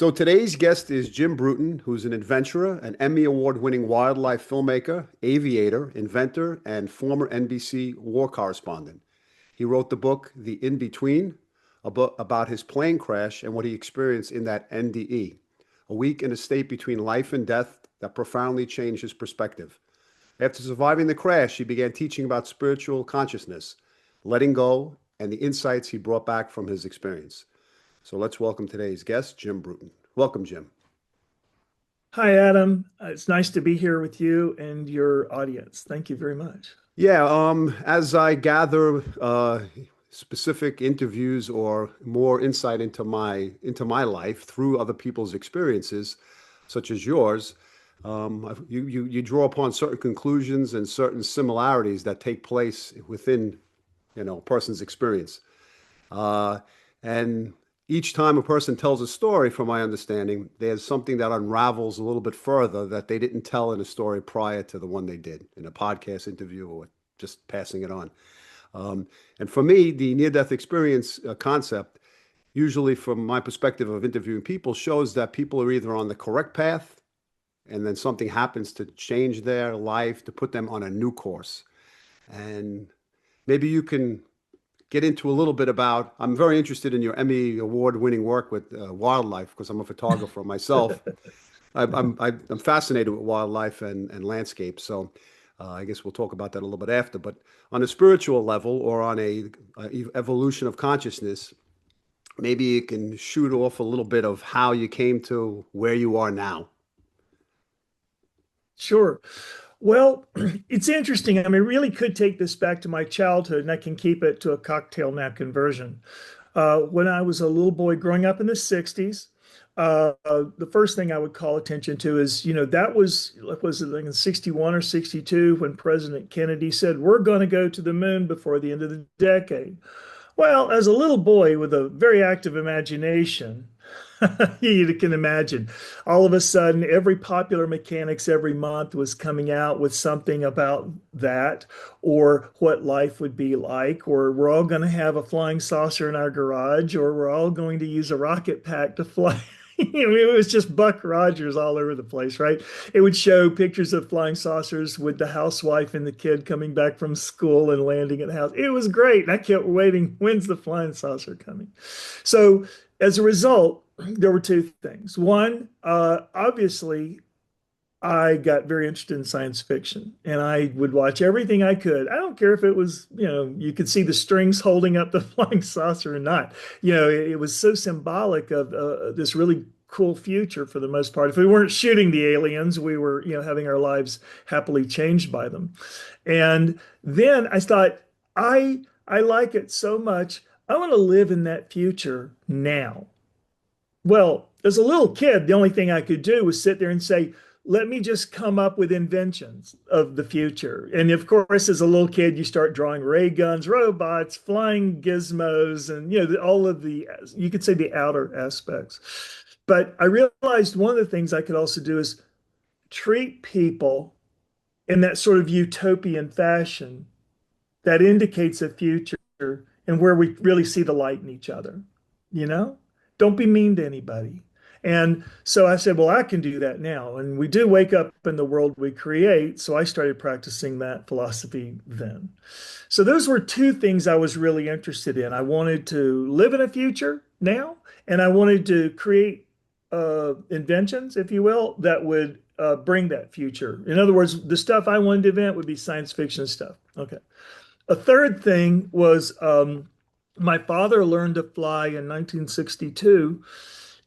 So today's guest is Jim Bruton, who's an adventurer, an Emmy Award-winning wildlife filmmaker, aviator, inventor, and former NBC war correspondent. He wrote the book The In-Between, a book about his plane crash and what he experienced in that NDE, a week in a state between life and death that profoundly changed his perspective. After surviving the crash, he began teaching about spiritual consciousness, letting go, and the insights he brought back from his experience. So let's welcome today's guest, Jim Bruton. Welcome, Jim. Hi, Adam. It's nice to be here with you and your audience. Thank you very much. Yeah, as I gather specific interviews or more insight into my life through other people's experiences, such as yours, you draw upon certain conclusions and certain similarities that take place within, a person's experience. And each time a person tells a story, from my understanding, there's something that unravels a little bit further that they didn't tell in a story prior to the one they did in a podcast interview or just passing it on. And for me, the near-death experience concept, usually from my perspective of interviewing people, shows that people are either on the correct path and then something happens to change their life, to put them on a new course. And maybe you can get into a little bit about, I'm very interested in your Emmy Award winning work with wildlife because I'm a photographer myself. I'm fascinated with wildlife and landscape. So I guess we'll talk about that a little bit after. But on a spiritual level or on a evolution of consciousness, maybe you can shoot off a little bit of how you came to where you are now. Sure. Well, it's interesting. I mean, I really could take this back to my childhood, and I can keep it to a cocktail napkin version. When I was a little boy growing up in the 60s, the first thing I would call attention to is, that was it like in 61 or 62 when President Kennedy said, we're going to go to the moon before the end of the decade. Well, as a little boy with a very active imagination, you can imagine all of a sudden every popular mechanics every month was coming out with something about that or what life would be like, or we're all going to have a flying saucer in our garage, or we're all going to use a rocket pack to fly. It was just Buck Rogers all over the place, right? It would show pictures of flying saucers with the housewife and the kid coming back from school and landing at the house. It was great. And I kept waiting, when's the flying saucer coming? So as a result, there were two things. One, obviously, I got very interested in science fiction and I would watch everything I could. I don't care if it was, you could see the strings holding up the flying saucer or not. It was so symbolic of this really cool future for the most part. If we weren't shooting the aliens, we were, having our lives happily changed by them. And then I thought, I like it so much. I want to live in that future now. Well, as a little kid, the only thing I could do was sit there and say, let me just come up with inventions of the future. And of course, as a little kid, you start drawing ray guns, robots, flying gizmos, and all of the, you could say the outer aspects. But I realized one of the things I could also do is treat people in that sort of utopian fashion that indicates a future and where we really see the light in each other, you know? Don't be mean to anybody. And so I said, well, I can do that now. And we do wake up in the world we create. So I started practicing that philosophy then. So those were two things I was really interested in. I wanted to live in a future now, and I wanted to create inventions, if you will, that would bring that future. In other words, the stuff I wanted to invent would be science fiction stuff. Okay. A third thing was my father learned to fly in 1962,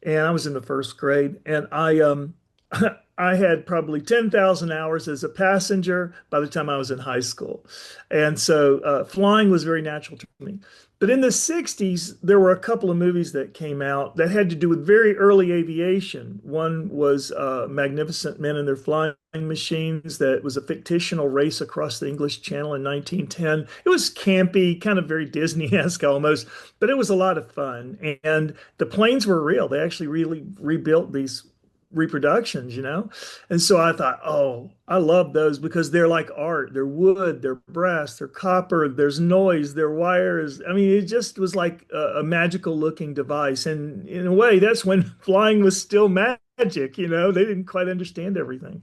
and I was in the first grade, and I had probably 10,000 hours as a passenger by the time I was in high school. And so flying was very natural to me. But in the 60s, there were a couple of movies that came out that had to do with very early aviation. One was Magnificent Men and Their Flying Machines, that was a fictional race across the English Channel in 1910. It was campy, kind of very Disney-esque almost, but it was a lot of fun. And the planes were real. They actually really rebuilt these reproductions, you know? And so I thought, oh, I love those because they're like art. They're wood, they're brass, they're copper, there's noise, they're wires. I mean, it just was like a magical looking device. And in a way, that's when flying was still magic, you know? They didn't quite understand everything.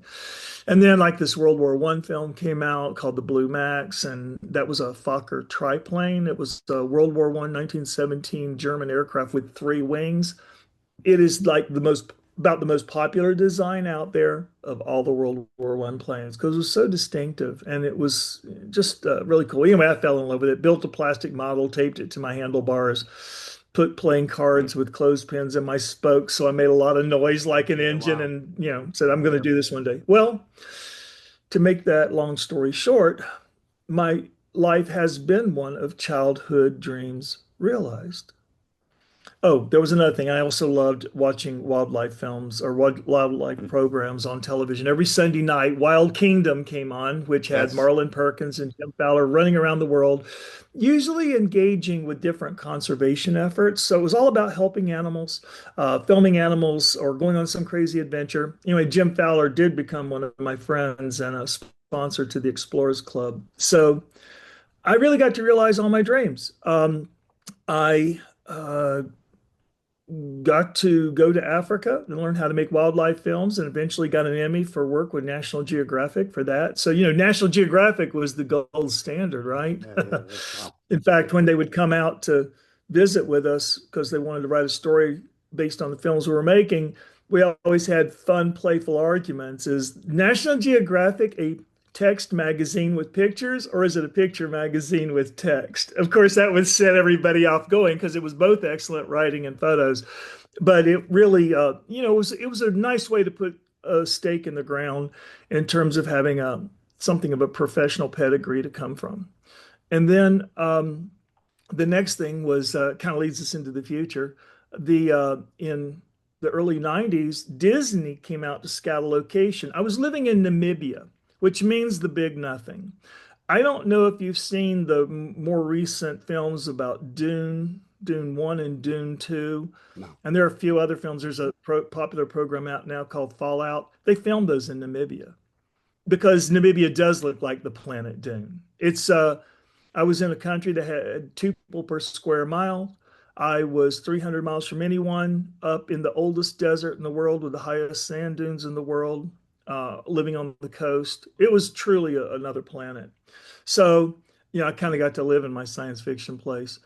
And then like this World War I film came out called the Blue Max, and that was a Fokker triplane. It was a World War I, 1917 German aircraft with three wings. It is like the most about the most popular design out there of all the World War I planes because it was so distinctive and it was just really cool. Anyway, I fell in love with it. Built a plastic model, taped it to my handlebars, put playing cards with clothespins in my spokes, so I made a lot of noise like an Yeah, engine, wow. and said I'm going to do this one day. Well, to make that long story short, my life has been one of childhood dreams realized. Oh, there was another thing. I also loved watching wildlife films or wildlife programs on television. Every Sunday night, Wild Kingdom came on, which had Yes. Marlon Perkins and Jim Fowler running around the world, usually engaging with different conservation efforts. So it was all about helping animals, filming animals, or going on some crazy adventure. Anyway, Jim Fowler did become one of my friends and a sponsor to the Explorers Club. So I really got to realize all my dreams. I got to go to Africa and learn how to make wildlife films and eventually got an Emmy for work with National Geographic for that. So, National Geographic was the gold standard, right? Yeah, yeah, yeah. Wow. In fact, when they would come out to visit with us because they wanted to write a story based on the films we were making, we always had fun, playful arguments. Is National Geographic a text magazine with pictures, or is it a picture magazine with text? Of course, that would set everybody off going because it was both excellent writing and photos. But it really, it was a nice way to put a stake in the ground in terms of having something of a professional pedigree to come from. And then the next thing was kind of leads us into the future. The In the early 90s, Disney came out to scout a location. I was living in Namibia, which means the big nothing. I don't know if you've seen the more recent films about Dune 1 and Dune 2. No. And there are a few other films. There's a popular program out now called Fallout. They filmed those in Namibia because Namibia does look like the planet Dune. I was in a country that had two people per square mile. I was 300 miles from anyone, up in the oldest desert in the world with the highest sand dunes in the world, living on the coast. It was truly another planet. So, I kind of got to live in my science fiction place.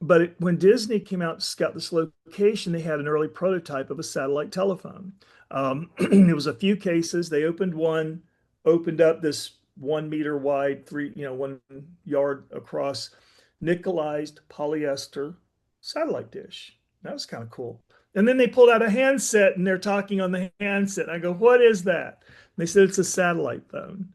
But when Disney came out to scout this location, they had an early prototype of a satellite telephone. It was a few cases. They opened one, opened up this 1 meter wide, 1 yard across, nickelized polyester satellite dish. That was kind of cool. And then they pulled out a handset and they're talking on the handset. I go, what is that? And they said, it's a satellite phone.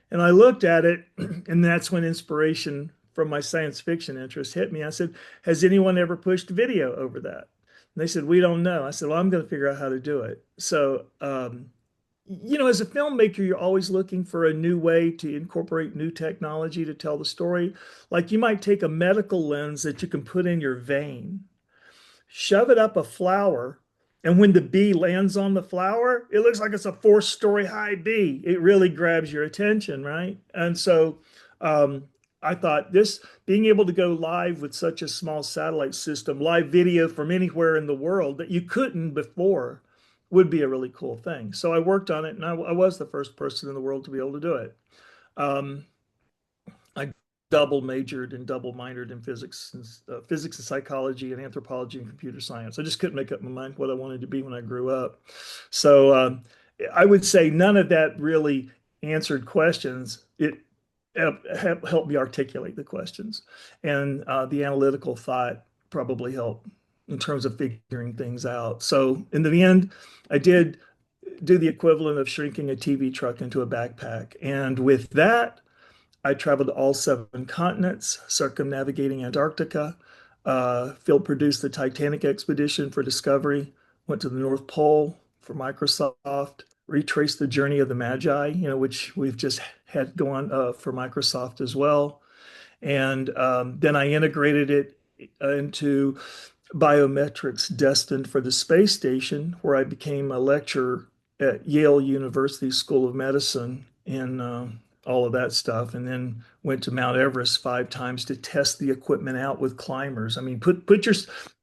And I looked at it, and that's when inspiration from my science fiction interest hit me. I said, has anyone ever pushed video over that? And they said, we don't know. I said, well, I'm going to figure out how to do it. So, as a filmmaker, you're always looking for a new way to incorporate new technology to tell the story. Like you might take a medical lens that you can put in your vein, shove it up a flower, and when the bee lands on the flower, it looks like it's a 4-story high bee. It really grabs your attention, right? And so um, I thought this being able to go live with such a small satellite system, live video from anywhere in the world that you couldn't before, would be a really cool thing. So I worked on it, and I was the first person in the world to be able to do it. Um, I double majored and double minored in physics and psychology and anthropology and computer science. I just couldn't make up my mind what I wanted to be when I grew up. So I would say none of that really answered questions. It helped me articulate the questions, and the analytical thought probably helped in terms of figuring things out. So in the end, I did do the equivalent of shrinking a TV truck into a backpack, and with that, I traveled to all 7 continents, circumnavigating Antarctica, field produced the Titanic expedition for Discovery, went to the North Pole for Microsoft, retraced the journey of the Magi, which we've just had go on for Microsoft as well. And then I integrated it into biometrics destined for the space station, where I became a lecturer at Yale University School of Medicine and all of that stuff, and then went to Mount Everest 5 times to test the equipment out with climbers. I mean, put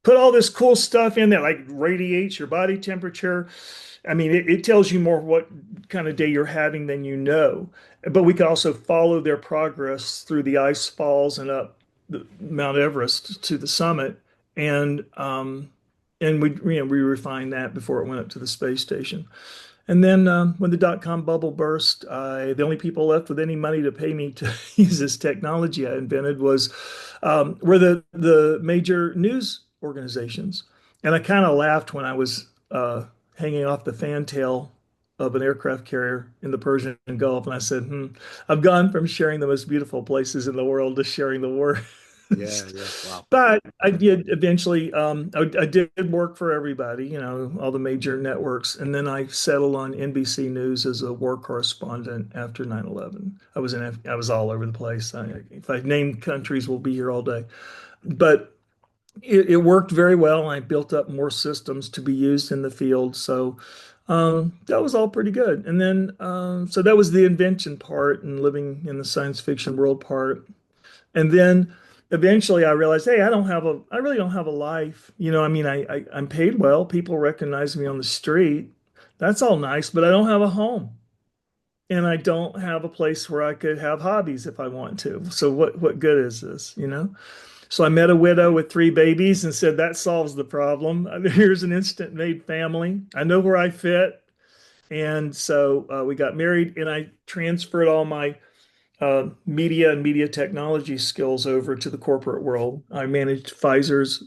all this cool stuff in there, like radiates your body temperature. I mean, it tells you more what kind of day you're having than you know. But we could also follow their progress through the ice falls and up Mount Everest to the summit, and we refined that before it went up to the space station. And then when the dot-com bubble burst, the only people left with any money to pay me to use this technology I invented were the major news organizations. And I kind of laughed when I was hanging off the fantail of an aircraft carrier in the Persian Gulf, and I said, I've gone from sharing the most beautiful places in the world to sharing the worst. Yeah, yeah. Wow. But I did eventually, I did work for everybody, all the major networks. And then I settled on NBC News as a war correspondent after 9/11. I was all over the place. If I name countries, we'll be here all day. But it worked very well. I built up more systems to be used in the field. So that was all pretty good. And then, so that was the invention part and living in the science fiction world part. And then eventually I realized, hey, I really don't have a life. I mean, I'm paid well. People recognize me on the street. That's all nice, but I don't have a home. And I don't have a place where I could have hobbies if I want to. So what good is this? So I met a widow with 3 babies and said, that solves the problem. Here's an instant made family. I know where I fit. And so we got married, and I transferred all my media and media technology skills over to the corporate world. I managed Pfizer's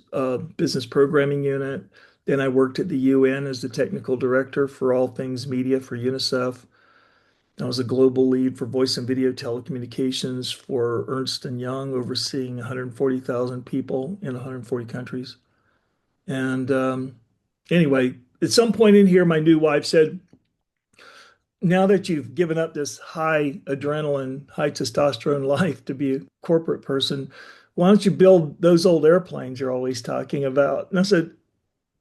business programming unit. Then I worked at the UN as the technical director for all things media for UNICEF. I was a global lead for voice and video telecommunications for Ernst& Young, overseeing 140,000 people in 140 countries. And anyway, at some point in here, my new wife said, now that you've given up this high adrenaline, high testosterone life to be a corporate person, why don't you build those old airplanes you're always talking about? And I said,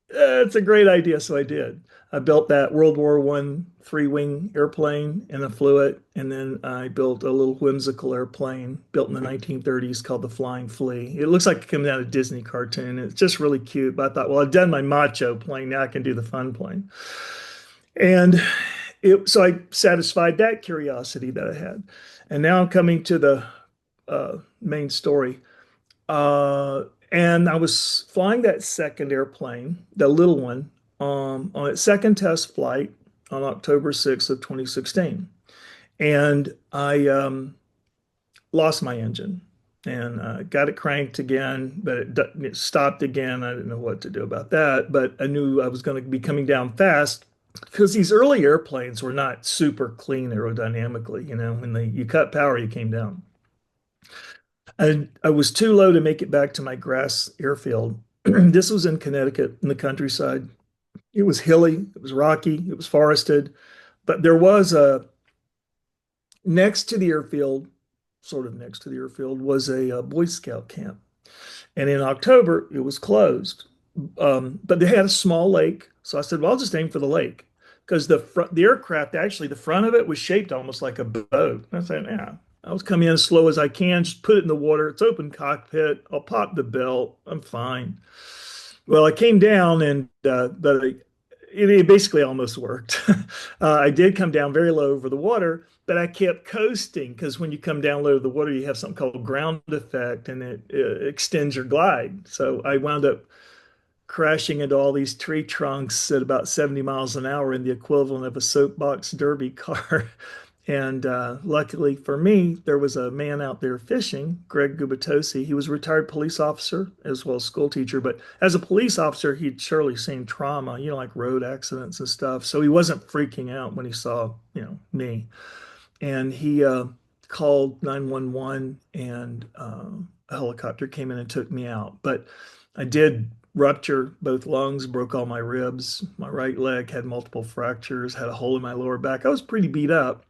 it's a great idea. So I did. I built that World War I 3-wing airplane and I flew it. And then I built a little whimsical airplane built in the 1930s called the Flying Flea. It looks like it comes out of a Disney cartoon. It's just really cute. But I thought, well, I've done my macho plane. Now I can do the fun plane. And so I satisfied that curiosity that I had. And now I'm coming to the main story. And I was flying that second airplane, the little one, on its second test flight on October 6th of 2016. And I lost my engine and got it cranked again, but it stopped again. I didn't know what to do about that, but I knew I was going to be coming down fast because these early airplanes were not super clean aerodynamically. When you cut power, you came down. And I was too low to make it back to my grass airfield. This was in Connecticut in the countryside. It was hilly, it was rocky, it was forested, but there was next to the airfield, sort of next to the airfield, was a Boy Scout camp. And in October, it was closed. But they had a small lake. So I said, well, I'll just aim for the lake because the aircraft, actually, the front of it was shaped almost like a boat. I said, yeah, I'll come in as slow as I can, just put it in the water. It's open cockpit. I'll pop the belt. I'm fine. Well, I came down and it basically almost worked. I did come down very low over the water, but I kept coasting because when you come down low to the water, you have something called ground effect and it extends your glide. So I wound up crashing into all these tree trunks at about 70 miles an hour in the equivalent of a soapbox derby car. And luckily for me, there was a man out there fishing, Greg Gubitosi. He was a retired police officer as well as school teacher. But as a police officer, he'd surely seen trauma, like road accidents and stuff. So he wasn't freaking out when he saw, me. And he called 911 and a helicopter came in and took me out. But I did rupture both lungs, broke all my ribs. My right leg had multiple fractures, had a hole in my lower back. I was pretty beat up,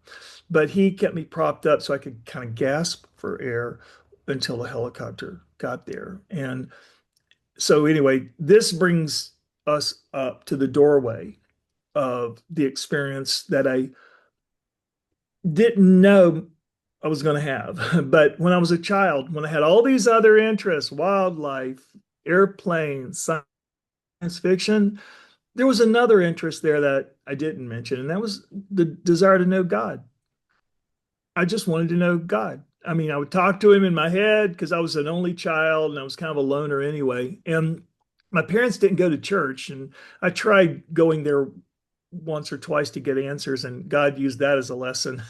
but he kept me propped up so I could kind of gasp for air until the helicopter got there. And so anyway, this brings us up to the doorway. of the experience that I didn't know I was going to have. But when I was a child, when I had all these other interests, wildlife, airplanes, science fiction, there was another interest there that I didn't mention, and that was the desire to know God. I just wanted to know God. I mean, I would talk to him in my head because I was an only child and I was kind of a loner anyway. And my parents didn't go to church, and I tried going there once or twice to get answers, and God used that as a lesson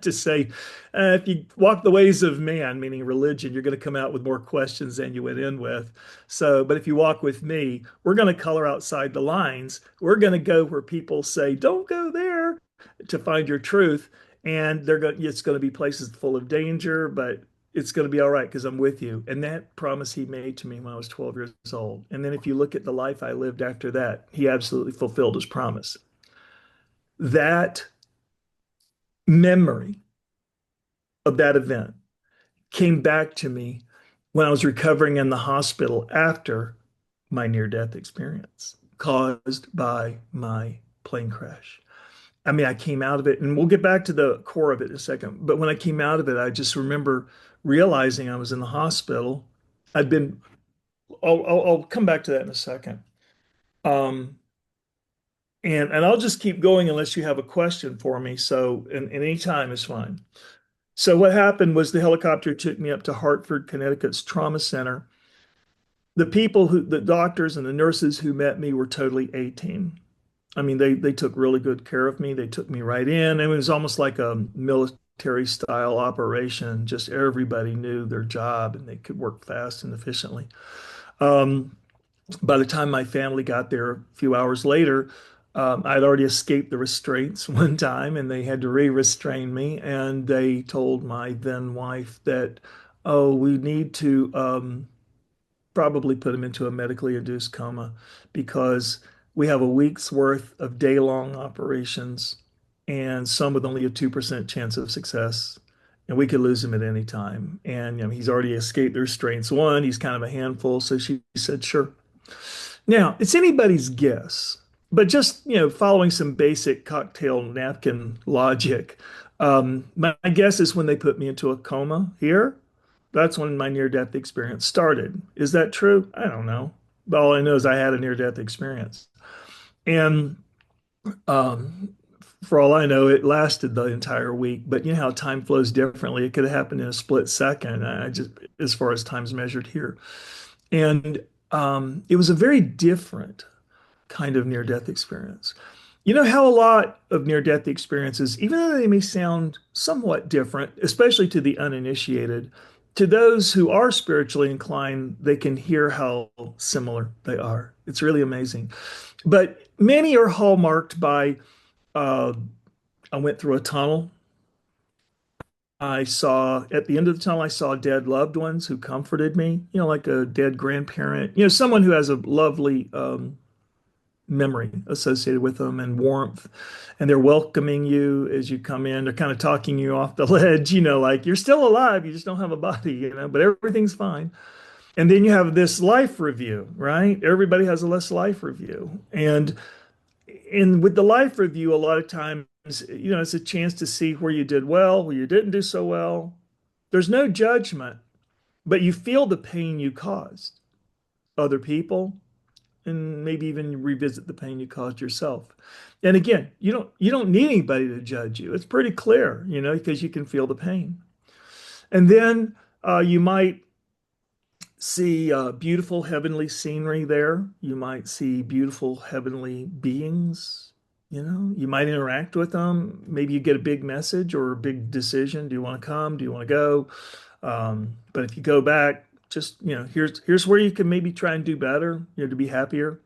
to say, if you walk the ways of man, meaning religion, you're going to come out with more questions than you went in with. So, but if you walk with me, we're going to color outside the lines. We're going to go where people say, don't go there to find your truth. And it's going to be places full of danger, but it's going to be all right because I'm with you. And that promise he made to me when I was 12 years old. And then if you look at the life I lived after that, he absolutely fulfilled his promise. That memory of that event came back to me when I was recovering in the hospital after my near death experience caused by my plane crash. I mean, I came out of it, and we'll get back to the core of it in a second. But when I came out of it, I just remember realizing I was in the hospital. I'd been, I'll come back to that in a second. Um, and I'll just keep going unless you have a question for me. So, and any time is fine. So what happened was the helicopter took me up to Hartford, Connecticut's trauma center. The doctors and the nurses who met me were totally 18. I mean, they took really good care of me. They took me right in. It was almost like a military style operation. Just everybody knew their job and they could work fast and efficiently. Um, by the time my family got there a few hours later, I'd already escaped the restraints one time and they had to re-restrain me. And they told my then wife that, oh, we need to probably put him into a medically induced coma because we have a week's worth of day-long operations and some with only a 2% chance of success. And we could lose him at any time. And he's already escaped the restraints. One, he's kind of a handful. So she said, sure. Now, it's anybody's guess, but just, following some basic cocktail napkin logic. My guess is when they put me into a coma here, that's when my near-death experience started. Is that true? I don't know. But all I know is I had a near-death experience. And um, for all I know, it lasted the entire week. But you know how time flows differently. It could have happened in a split second. I just, as far as time's measured here. And it was a very different kind of near-death experience. You know how a lot of near-death experiences, even though they may sound somewhat different, especially to the uninitiated, to those who are spiritually inclined, they can hear how similar they are. It's really amazing. But many are hallmarked by uh, I went through a tunnel. I saw at the end of the tunnel, I saw dead loved ones who comforted me, like a dead grandparent, someone who has a lovely memory associated with them and warmth. And they're welcoming you as you come in. They're kind of talking you off the ledge, like you're still alive, you just don't have a body, but everything's fine. And then you have this life review, right? Everybody has a less life review. And with the life review, a lot of times, it's a chance to see where you did well, where you didn't do so well. There's no judgment, but you feel the pain you caused other people, and maybe even revisit the pain you caused yourself. And again, you don't need anybody to judge you. It's pretty clear, because you can feel the pain. And then you might see beautiful heavenly scenery there. You might see beautiful heavenly beings. You might interact with them. Maybe you get a big message or a big decision. Do you want to come? Do you want to go? But if you go back, just, here's where you can maybe try and do better, to be happier.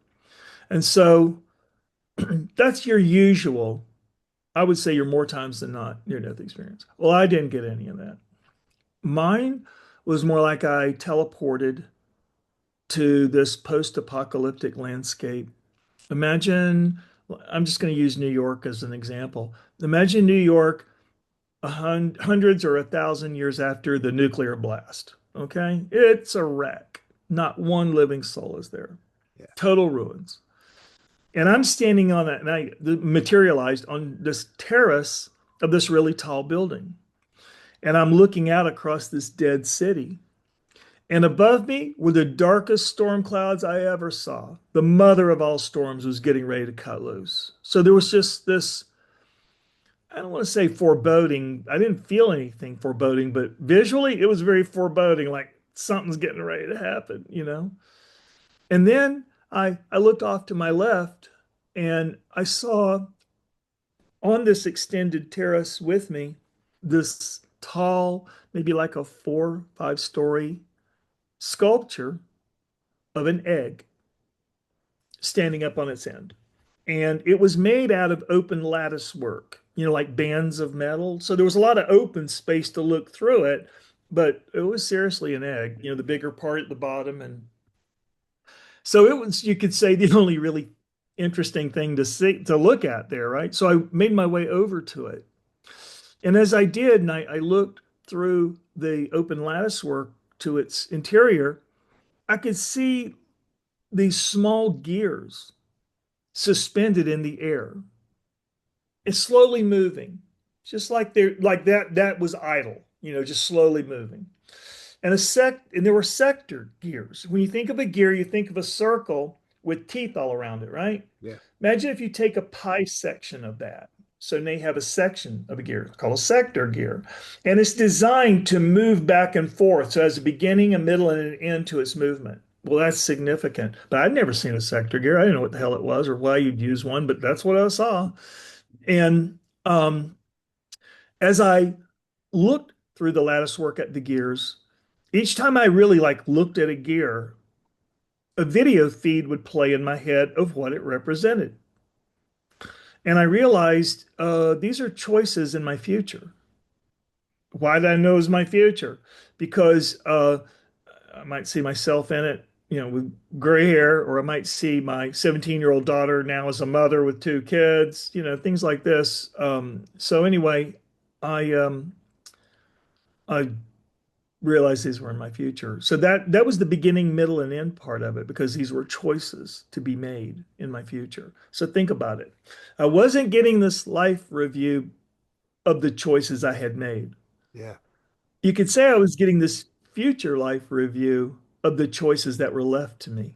And so that's your usual, I would say you're more times than not near death experience. Well, I didn't get any of that. Mine was more like I teleported to this post-apocalyptic landscape. Imagine, I'm just going to use New York as an example. Imagine New York hundreds or 1,000 years after the nuclear blast. Okay, it's a wreck. Not one living soul is there. Yeah. Total ruins. And I'm standing on that, and I materialized on this terrace of this really tall building. And I'm looking out across this dead city. And above me were the darkest storm clouds I ever saw. The mother of all storms was getting ready to cut loose. So there was just this, I don't want to say foreboding. I didn't feel anything foreboding, but visually it was very foreboding, like something's getting ready to happen, you know? And then I looked off to my left and I saw on this extended terrace with me this tall, maybe like a 4, 5 story sculpture of an egg standing up on its end. And it was made out of open lattice work, like bands of metal. So there was a lot of open space to look through it, but it was seriously an egg, the bigger part at the bottom. And so it was, you could say, the only really interesting thing to see, to look at there, right? So I made my way over to it. And as I did, and I looked through the open lattice work to its interior, I could see these small gears suspended in the air. It's slowly moving, just like they're like that was idle, just slowly moving. And there were sector gears. When you think of a gear, you think of a circle with teeth all around it, right? Yeah. Imagine if you take a pie section of that. So they have a section of a gear called a sector gear. And it's designed to move back and forth. So it has a beginning, a middle, and an end to its movement. Well, that's significant. But I'd never seen a sector gear. I didn't know what the hell it was or why you'd use one, but that's what I saw. And as I looked through the lattice work at the gears, each time I really like looked at a gear, a video feed would play in my head of what it represented. And I realized these are choices in my future. Why did I know it was my future? Because I might see myself in it, with gray hair, or I might see my 17-year-old daughter now as a mother with 2 kids, things like this. So anyway, I realized these were in my future. So that was the beginning, middle, and end part of it because these were choices to be made in my future. So think about it. I wasn't getting this life review of the choices I had made. Yeah. You could say I was getting this future life review of the choices that were left to me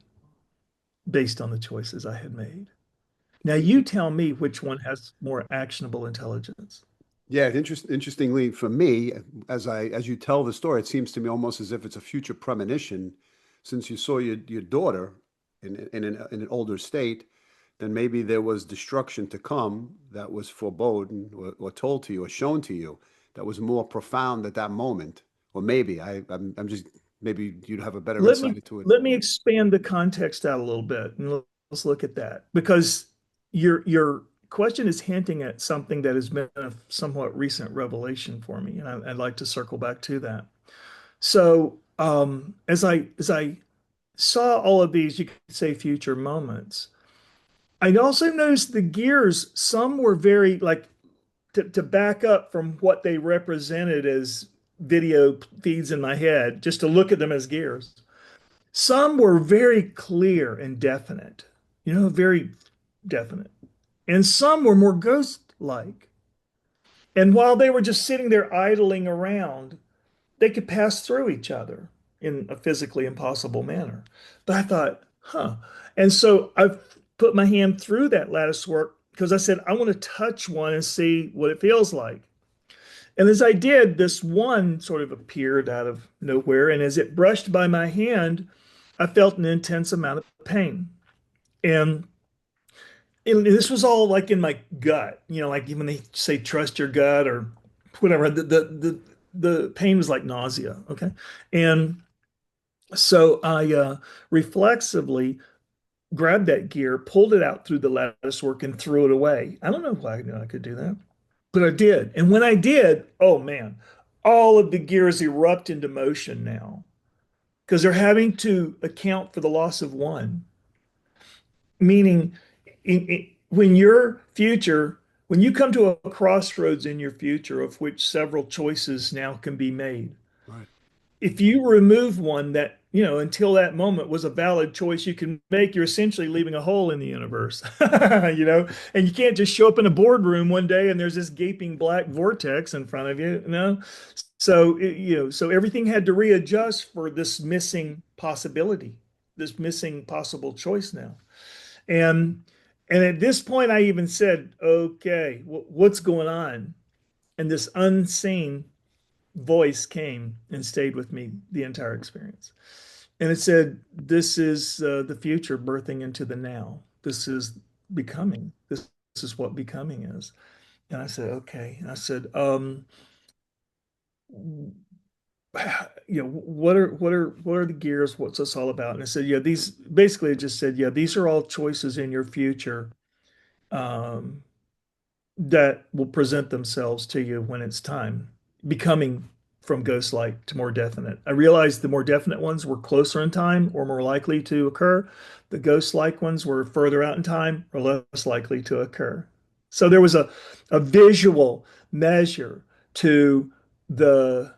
based on the choices I had made. Now you tell me which one has more actionable intelligence. Yeah, interestingly for me, as you tell the story, it seems to me almost as if it's a future premonition, since you saw your daughter in an older state, then maybe there was destruction to come that was forebodden or told to you or shown to you that was more profound at that moment. Or maybe I'm just maybe you'd have a better Let insight me into it. let me expand the context out a little bit and let's look at that because your question is hinting at something that has been a somewhat recent revelation for me, and I'd like to circle back to that. So, as I saw all of these, you could say future moments. I also noticed the gears. Some were very like to back up from what they represented as video feeds in my head, just to look at them as gears. Some were very clear and definite, very definite. And some were more ghost-like. And while they were just sitting there idling around, they could pass through each other in a physically impossible manner. But I thought, huh. And so I put my hand through that lattice work because I said, I want to touch one and see what it feels like. And as I did, this one sort of appeared out of nowhere. And as it brushed by my hand, I felt an intense amount of pain. And this was all like in my gut, like when they say trust your gut or whatever, the pain was like nausea. Okay. And so I reflexively grabbed that gear, pulled it out through the lattice work and threw it away. I don't know why I knew I could do that, but I did. And when I did, oh man, all of the gears erupt into motion now because they're having to account for the loss of one. Meaning, when when you come to a crossroads in your future of which several choices now can be made, Right. if you remove one that until that moment was a valid choice you can make, you're essentially leaving a hole in the universe, and you can't just show up in a boardroom one day and there's this gaping black vortex in front of you. So everything had to readjust for this missing possibility, this missing possible choice now. And and at this point, I even said, okay, what's going on? And this unseen voice came and stayed with me the entire experience. And it said, this is the future birthing into the now. This is becoming. This is what becoming is. And I said, okay. And I said, what are the gears? What's this all about? And I said, yeah, these basically it just said, yeah, these are all choices in your future um, that will present themselves to you when it's time, becoming from ghost-like to more definite. I realized the more definite ones were closer in time or more likely to occur. The ghost-like ones were further out in time or less likely to occur. So there was a visual measure to the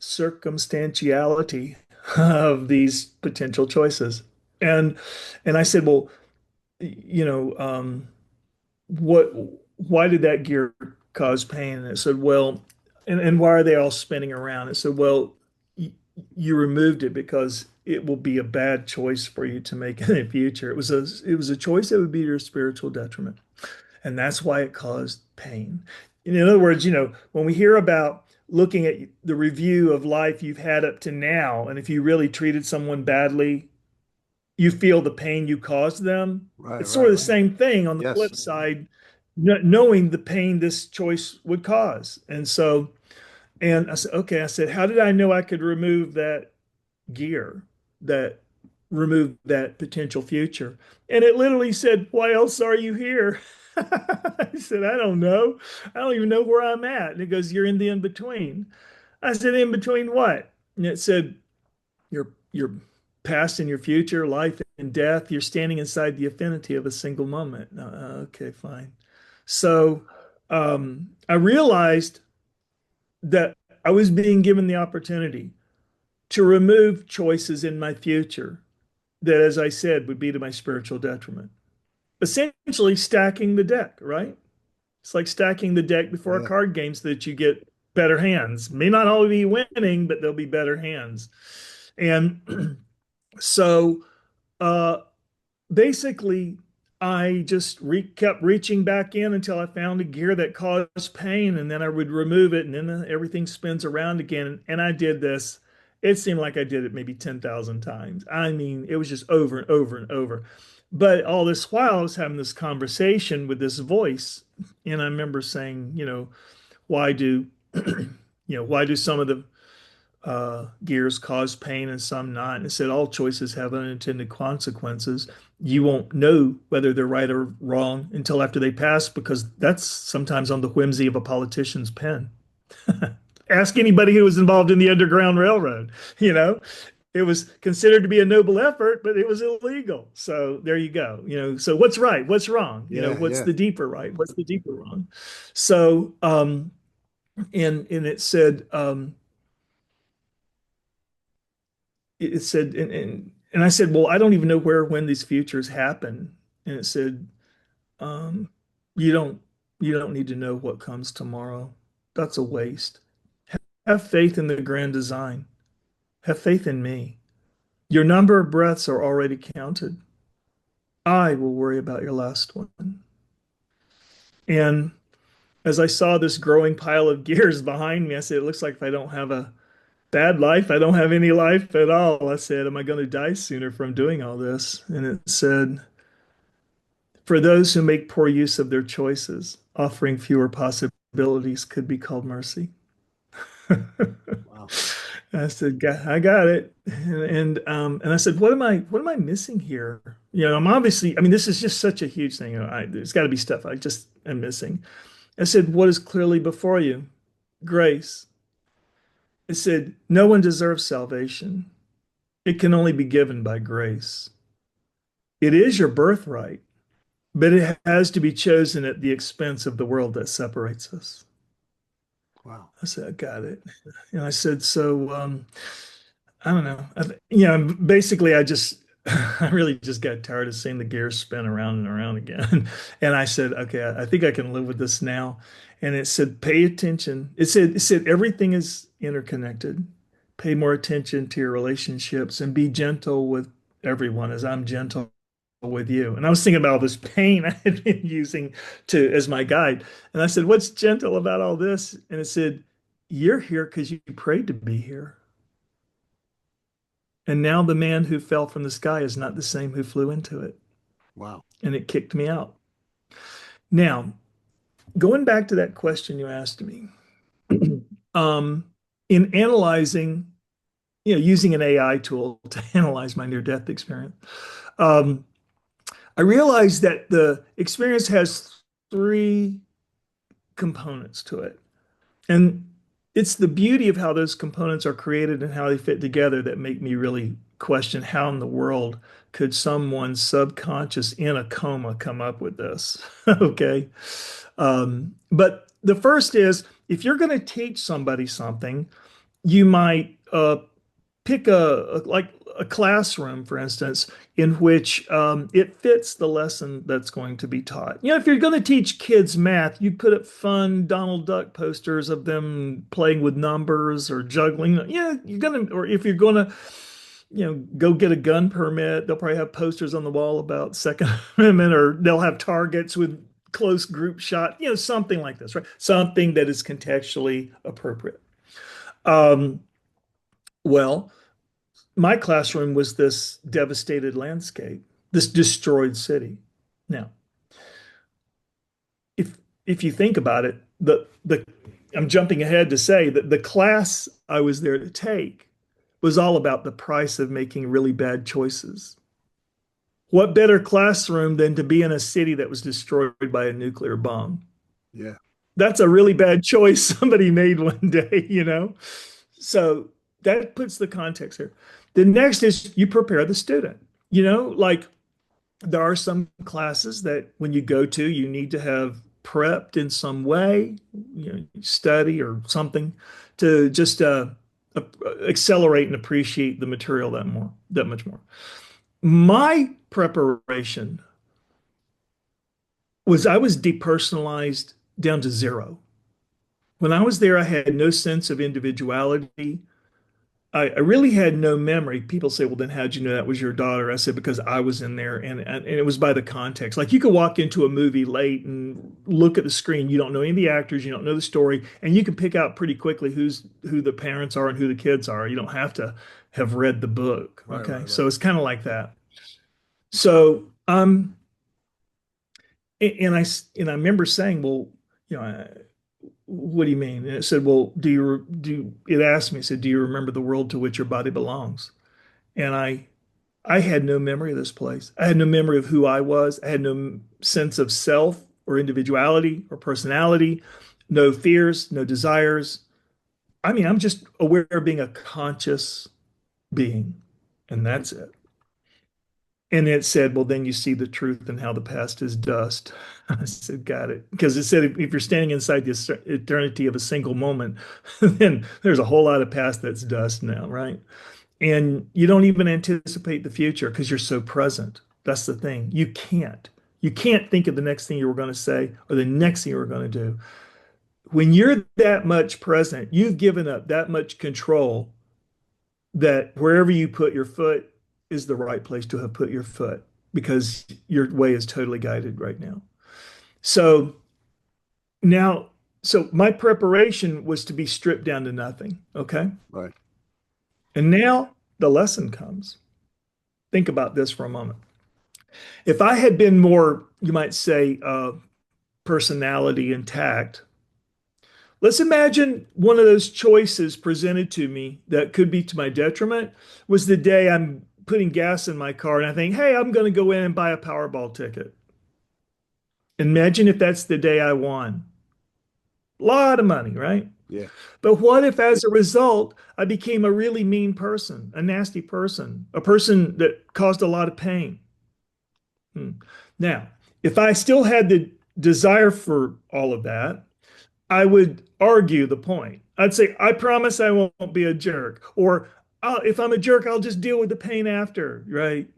circumstantiality of these potential choices. And and I said, well, you know, what why did that gear cause pain? And it said, well, and why are they all spinning around? It said, well, you removed it because it will be a bad choice for you to make in the future. It was a choice that would be to your spiritual detriment. And that's why it caused pain. In other words, when we hear about looking at the review of life you've had up to now, and if you really treated someone badly, you feel the pain you caused them. Right, It's sort of right. the same thing on the Yes. flip side, knowing the pain this choice would cause. And I said, okay, I said, how did I know I could remove that gear that removed that potential future? And it literally said, why else are you here? I said, I don't know. I don't even know where I'm at. And it goes, you're in the in between. I said, in between what? And it said, your past and your future, life and death. You're standing inside the affinity of a single moment. Okay, fine. So I realized that I was being given the opportunity to remove choices in my future that, as I said, would be to my spiritual detriment. Essentially, stacking the deck, right? It's like stacking the deck before a Yeah. card game so that you get better hands. May not all be winning, but there'll be better hands. And so uh, basically, I just kept reaching back in until I found a gear that caused pain, and then I would remove it, and then everything spins around again. And I did this. It seemed like I did it maybe 10,000 times. I mean, it was just over and over and over. But all this while, I was having this conversation with this voice, and I remember saying, why do, why do some of the gears cause pain and some not? And it said all choices have unintended consequences. You won't know whether they're right or wrong until after they pass, because that's sometimes on the whimsy of a politician's pen. Ask anybody who was involved in the Underground Railroad. You know, it was considered to be a noble effort, but it was illegal. So there you go. So what's right? What's wrong? Yeah, What's yeah. the deeper right? What's the deeper wrong? So, and it said, and I said, well, I don't even know where when these futures happen. And it said, um, you don't you don't need to know what comes tomorrow. That's a waste. Have faith in the grand design. Have faith in me. Your number of breaths are already counted. I will worry about your last one. And as I saw this growing pile of gears behind me, I said, it looks like if I don't have a bad life, I don't have any life at all. I said, am I going to die sooner from doing all this? And it said, for those who make poor use of their choices, offering fewer possibilities could be called mercy. Wow. I said, I got it. And I said, what am I missing here? I'm obviously, I mean, this is just such a huge thing. There's got to be stuff I just am missing. I said, what is clearly before you? Grace. It said, no one deserves salvation. It can only be given by grace. It is your birthright, but it has to be chosen at the expense of the world that separates us. Wow. I said, I got it. And I said, so I don't know. Basically, I really just got tired of seeing the gears spin around and around again. And I said, okay, I think I can live with this now. And it said, pay attention. It said everything is interconnected. Pay more attention to your relationships and be gentle with everyone as I'm gentle with you. And I was thinking about all this pain I had been using to as my guide. And I said, what's gentle about all this? And it said, you're here because you prayed to be here. And now the man who fell from the sky is not the same who flew into it. Wow. And it kicked me out. Now, going back to that question you asked me, um, in analyzing, using an AI tool to analyze my near-death experience, um, I realized that the experience has three components to it. And it's the beauty of how those components are created and how they fit together that make me really question how in the world could someone's subconscious in a coma come up with this? Okay. But the first is if you're going to teach somebody something, you might pick like a classroom, for instance, in which it fits the lesson that's going to be taught. If you're going to teach kids math, you put up fun Donald Duck posters of them playing with numbers or juggling. Yeah, you're gonna, or if you're going to, go get a gun permit, they'll probably have posters on the wall about Second Amendment, or they'll have targets with close group shot, something like this, right? Something that is contextually appropriate. Um, well, my classroom was this devastated landscape, this destroyed city. Now, if you think about it, the I'm jumping ahead to say that the class I was there to take was all about the price of making really bad choices. What better classroom than to be in a city that was destroyed by a nuclear bomb? Yeah. That's a really bad choice somebody made one day. So that puts the context here. The next is you prepare the student. Like there are some classes that when you go to, you need to have prepped in some way, study or something to just accelerate and appreciate the material that much more. My preparation was I was depersonalized down to zero. When I was there, I had no sense of individuality. I really had no memory. People say, well, then how'd you know that was your daughter? I said, because I was in there and it was by the context. Like you could walk into a movie late and look at the screen. You don't know any of the actors, you don't know the story, and you can pick out pretty quickly who the parents are and who the kids are. You don't have to have read the book. Right, Okay. right, So right. it's kind of like that. So and I remember saying, well, what do you mean? And it said, well, it asked me, it said, do you remember the world to which your body belongs? And I had no memory of this place. I had no memory of who I was. I had no sense of self or individuality or personality, no fears, no desires. I mean, I'm just aware of being a conscious being, and that's it. And it said, well, then you see the truth and how the past is dust. I said, got it. Because it said, if you're standing inside the eternity of a single moment, then there's a whole lot of past that's dust now, right? And you don't even anticipate the future because you're so present. That's the thing. You can't. You can't think of the next thing you were going to say or the next thing you were going to do. When you're that much present, you've given up that much control that wherever you put your foot is the right place to have put your foot because your way is totally guided right now. So now, so my preparation was to be stripped down to nothing. Okay. Right. And now the lesson comes. Think about this for a moment. If I had been more, you might say, personality intact, let's imagine one of those choices presented to me that could be to my detriment was the day I'm putting gas in my car and I think, hey, I'm going to go in and buy a Powerball ticket. Imagine if that's the day I won. A lot of money, right? Yeah. But what if, as a result, I became a really mean person, a nasty person, a person that caused a lot of pain? Hmm. Now, if I still had the desire for all of that, I would argue the point. I'd say, I promise I won't be a jerk, or if I'm a jerk, I'll just deal with the pain after, right?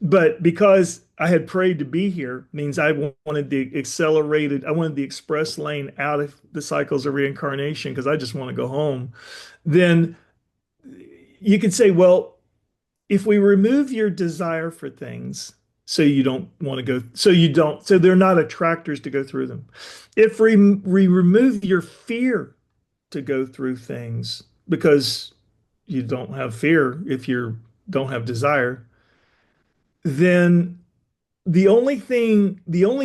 But because I had prayed to be here, means I wanted the accelerated, I wanted the express lane out of the cycles of reincarnation because I just want to go home. Then you could say, well, if we remove your desire for things, so you don't want to go, so you don't, so they're not attractors to go through them. If we remove your fear to go through things because you don't have fear if you don't have desire, then the only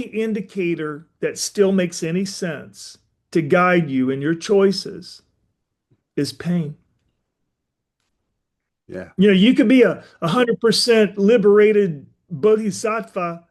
indicator that still makes any sense to guide you in your choices is pain. Yeah. You know, you could be a 100% liberated bodhisattva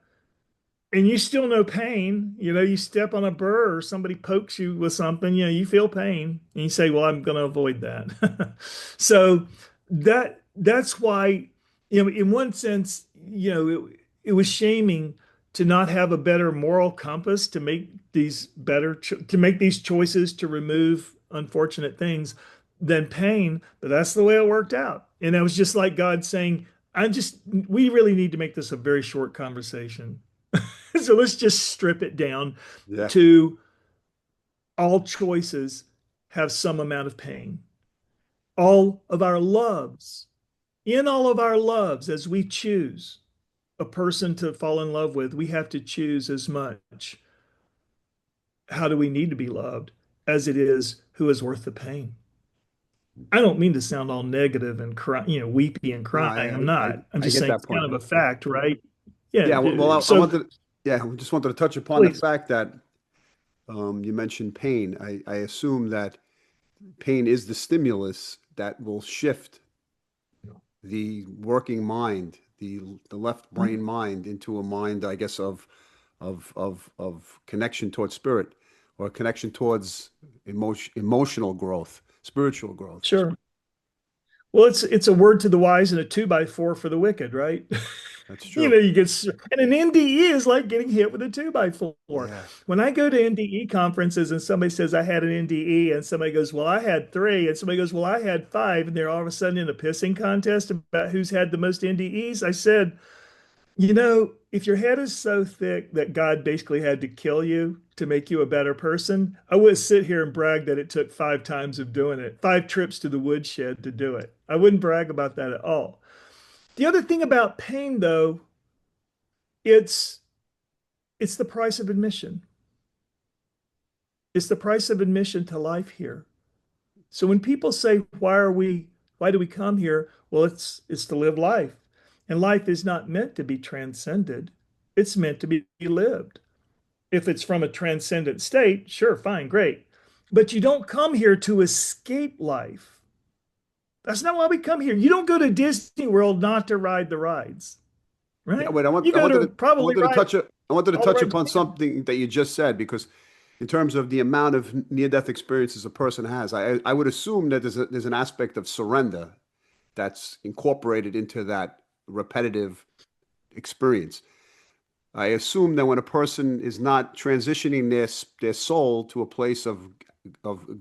and you still know pain. You know, you step on a burr or somebody pokes you with something, you know, you feel pain and you say, well, I'm going to avoid that. So that's why, you know, in one sense, you know, it was shaming to not have a better moral compass to make these to make these choices to remove unfortunate things than pain. But that's the way it worked out. And that was just like God saying, we really need to make this a very short conversation. So let's just strip it down Yeah. to all choices have some amount of pain. All of our loves, in all of our loves, as we choose a person to fall in love with, we have to choose as much how do we need to be loved as it is who is worth the pain. I don't mean to sound all negative and cry, you know, weepy and No, crying. I'm not. I'm I just get saying that it's kind point. of a fact, right? Yeah. Yeah. Well, I So wanted, yeah, we just wanted to touch upon the please, fact that you mentioned pain. I assume that pain is the stimulus that will shift the working mind, the left brain mind into a mind, I guess, of connection towards spirit or connection towards emotional growth, spiritual growth. sure. Well, it's a word to the wise and a two by four for the wicked, right? That's You true. know, and an NDE is like getting hit with a two by four. Yeah. When I go to NDE conferences and somebody says I had an NDE and somebody goes, well, I had three, and somebody goes, well, I had five, and they're all of a sudden in a pissing contest about who's had the most NDEs, I said, you know, if your head is so thick that God basically had to kill you to make you a better person, I would sit here and brag that it took 5 times of doing it, 5 trips to the woodshed to do it. I wouldn't brag about that at all. The other thing about pain, though, it's it's the price of admission. It's the price of admission to life here. So when people say, why do we come here? Well, it's to live life. And life is not meant to be transcended. It's meant to be lived. If it's from a transcendent state, sure, fine, great. But you don't come here to escape life. That's not why we come here. You don't go to Disney World not to ride the rides, Yeah, right? wait, You go to I probably wanted to ride I wanted to all the touch rides upon you can. something that you just said because in terms of the amount of near-death experiences a person has, I would assume that there's an aspect of surrender that's incorporated into that repetitive experience. I assume that when a person is not transitioning their soul to a place of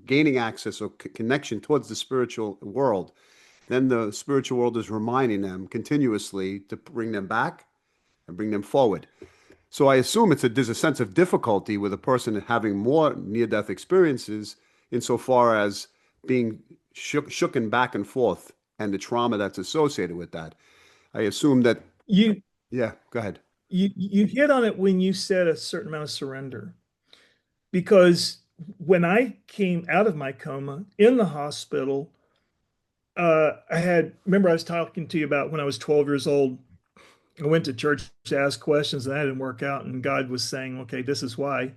gaining access or connection towards the spiritual world, then the spiritual world is reminding them continuously to bring them back and bring them forward. So I assume there's a sense of difficulty with a person having more near-death experiences insofar as being shooken back and forth and the trauma that's associated with that. I assume that, You yeah, go ahead. you hit on it when you said a certain amount of surrender. Because when I came out of my coma in the hospital, remember I was talking to you about when I was 12 years old. I went to church to ask questions and that didn't work out. And God was saying, okay, this is why.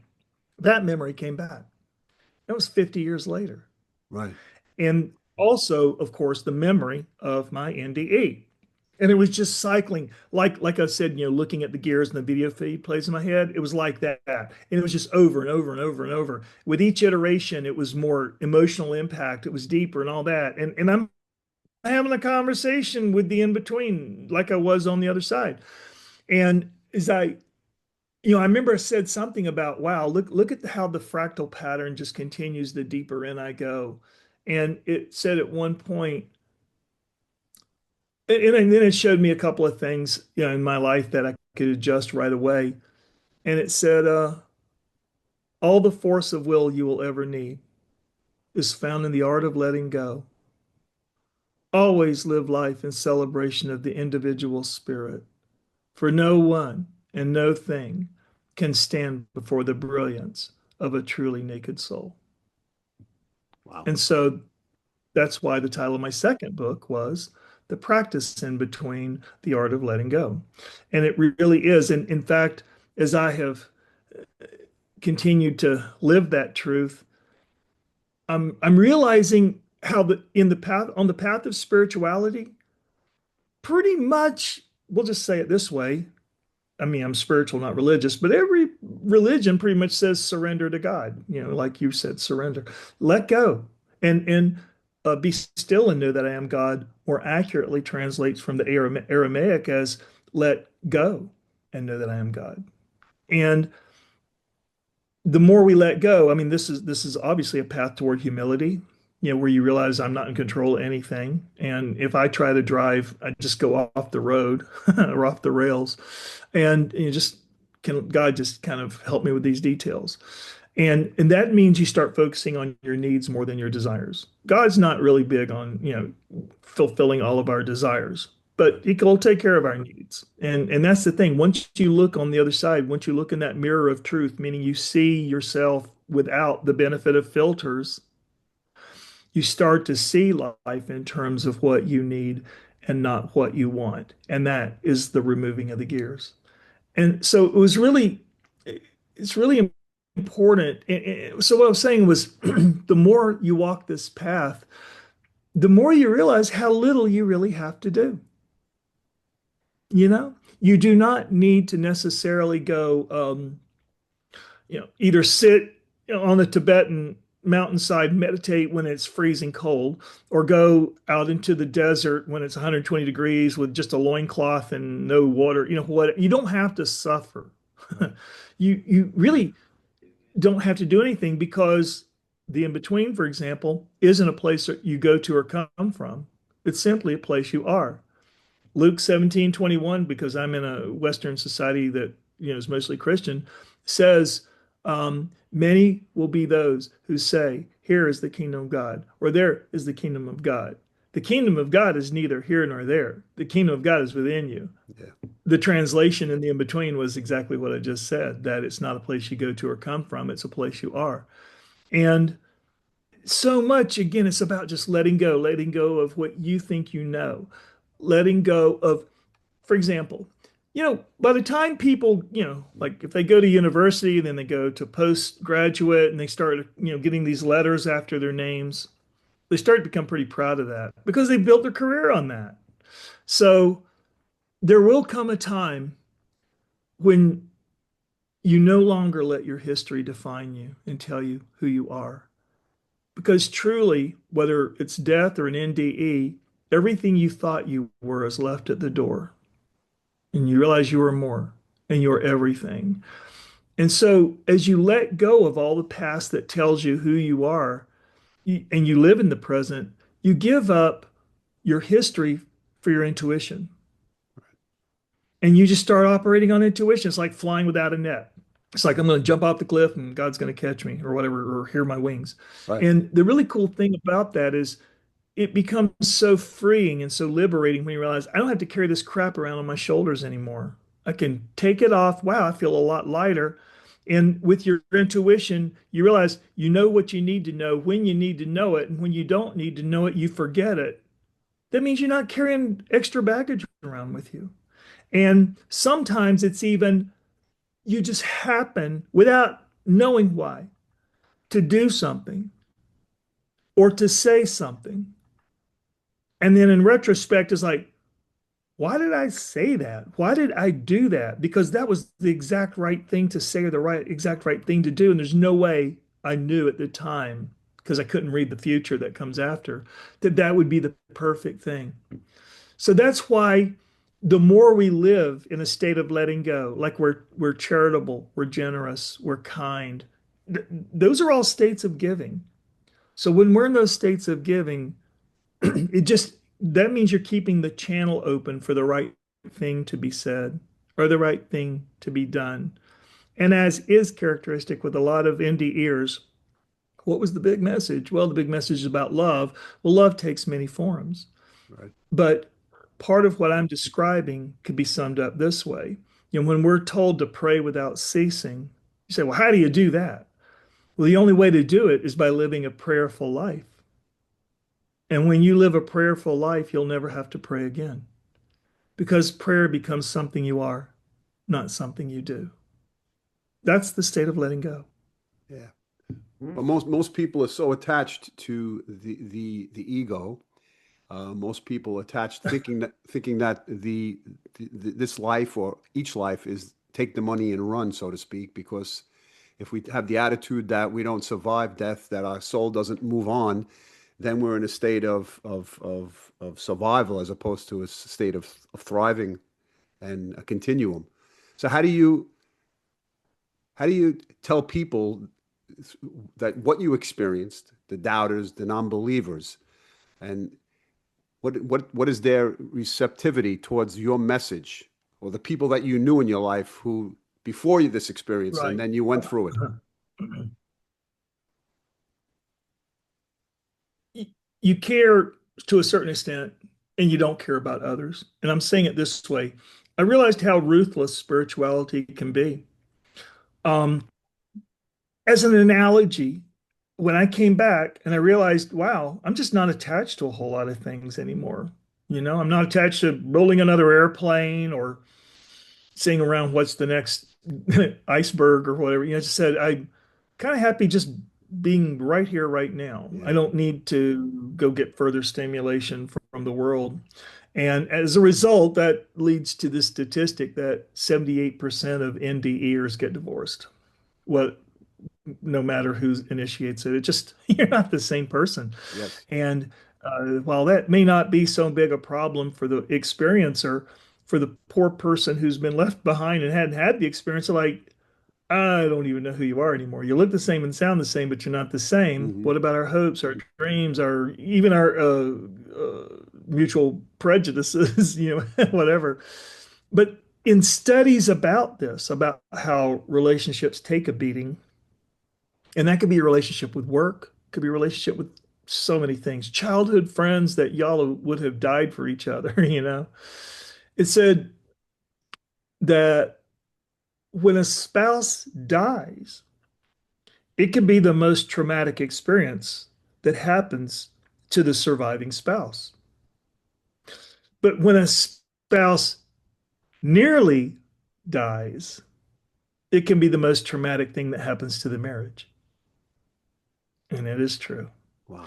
That memory came back. That was 50 years later. Right. And also, of course, the memory of my NDE. And it was just cycling, like I said, you know, looking at the gears and the video feed plays in my head. It was like that. And it was just over and over and over and over. With each iteration, it was more emotional impact. It was deeper and all that. And I'm having a conversation with the in between, like I was on the other side. And as I remember I said something about, wow, look at how the fractal pattern just continues the deeper in I go. And it said at one point, And then it showed me a couple of things, in my life that I could adjust right away. And it said, all the force of will you will ever need is found in the art of letting go. Always live life in celebration of the individual spirit, for no one and no thing can stand before the brilliance of a truly naked soul. Wow. And so that's why the title of my second book was The Practice in Between, the Art of Letting Go. And it really is. And in fact, as I have continued to live that truth, I'm realizing how in the path on the path of spirituality, pretty much, we'll just say it this way. I mean, I'm spiritual, not religious, but every religion pretty much says surrender to God. Like you said, surrender, let go, and be still and know that I am God. More accurately translates from the Aramaic as let go and know that I am God. And the more we let go, I mean, this is obviously a path toward humility, where you realize I'm not in control of anything. And if I try to drive, I just go off the road or off the rails. And you just can God just kind of help me with these details. And that means you start focusing on your needs more than your desires. God's not really big on, fulfilling all of our desires, but he will take care of our needs. And that's the thing. Once you look on the other side, once you look in that mirror of truth, meaning you see yourself without the benefit of filters, you start to see life in terms of what you need and not what you want. And that is the removing of the gears. And so it's really important. So what I was saying was the more you walk this path, the more you realize how little you really have to do. You do not need to necessarily go, either sit on the Tibetan mountainside, meditate when it's freezing cold, or go out into the desert when it's 120 degrees with just a loincloth and no water. What, you don't have to suffer. Right. You really don't have to do anything, because the in between, for example, isn't a place that you go to or come from. It's simply a place you are. Luke 17:21, because I'm in a Western society that is mostly Christian, says, many will be those who say, here is the kingdom of God, or there is the kingdom of God. The kingdom of God is neither here nor there. The kingdom of God is within you. Yeah. The translation in the in between was exactly what I just said, that it's not a place you go to or come from, it's a place you are. And so much, again, it's about just letting go of what you think letting go of, for example, by the time people, like if they go to university, then they go to postgraduate and they start, getting these letters after their names, they start to become pretty proud of that because they built their career on that. So there will come a time when you no longer let your history define you and tell you who you are. Because truly, whether it's death or an NDE, everything you thought you were is left at the door. And you realize you are more and you're everything. And so, as you let go of all the past that tells you who you are, and you live in the present, you give up your history for your intuition. And you just start operating on intuition. It's like flying without a net. It's like I'm going to jump off the cliff and God's going to catch me or whatever, or hear my wings. Right. And the really cool thing about that is it becomes so freeing and so liberating when you realize I don't have to carry this crap around on my shoulders anymore. I can take it off. Wow, I feel a lot lighter. And with your intuition, you realize you know what you need to know when you need to know it. And when you don't need to know it, you forget it. That means you're not carrying extra baggage around with you. And sometimes it's even you just happen without knowing why to do something or to say something. And then in retrospect, it's like, why did I say that? Why did I do that? Because that was the exact right thing to say or the exact right thing to do. And there's no way I knew at the time, because I couldn't read the future that comes after, that would be the perfect thing. So that's why the more we live in a state of letting go, like we're charitable, we're generous, we're kind, those are all states of giving. So when we're in those states of giving, it just that means you're keeping the channel open for the right thing to be said or the right thing to be done. And as is characteristic with a lot of NDEers, what was the big message? Well, the big message is about love. Well, love takes many forms. Right. But part of what I'm describing could be summed up this way. When we're told to pray without ceasing, you say, well, how do you do that? Well, the only way to do it is by living a prayerful life. And when you live a prayerful life, you'll never have to pray again because prayer becomes something you are, not something you do. That's the state of letting go. Yeah. But most people are so attached to the ego. Most people attached thinking that this life or each life is take the money and run, so to speak, because if we have the attitude that we don't survive death, that our soul doesn't move on, then we're in a state of survival as opposed to a state of thriving and a continuum. So how do you tell people that what you experienced, the doubters, the non-believers, and what is their receptivity towards your message, or the people that you knew in your life who before you this experience and Right. then you went through it? You care to a certain extent and you don't care about others. And I'm saying it this way. I realized how ruthless spirituality can be. Um, as an analogy, when I came back and I realized, wow, I'm just not attached to a whole lot of things anymore. I'm not attached to building another airplane or seeing around what's the next iceberg or whatever. I just said, I'm kind of happy just being right here, right now. I Yeah. don't need to go get further stimulation from the world. And as a result, that leads to this statistic that 78% of NDEers get divorced. What No matter who initiates it. It just, you're not the same person. Yes. And while that may not be so big a problem for the experiencer, for the poor person who's been left behind and hadn't had the experience, like, I don't even know who you are anymore. You look the same and sound the same, but you're not the same. Hmm. What about our hopes, our dreams, our even our mutual prejudices, whatever. But in studies about this, about how relationships take a beating, and that could be a relationship with work, could be a relationship with so many things. Childhood friends that y'all would have died for each other, It said that when a spouse dies, it can be the most traumatic experience that happens to the surviving spouse. But when a spouse nearly dies, it can be the most traumatic thing that happens to the marriage. And it is true. Wow.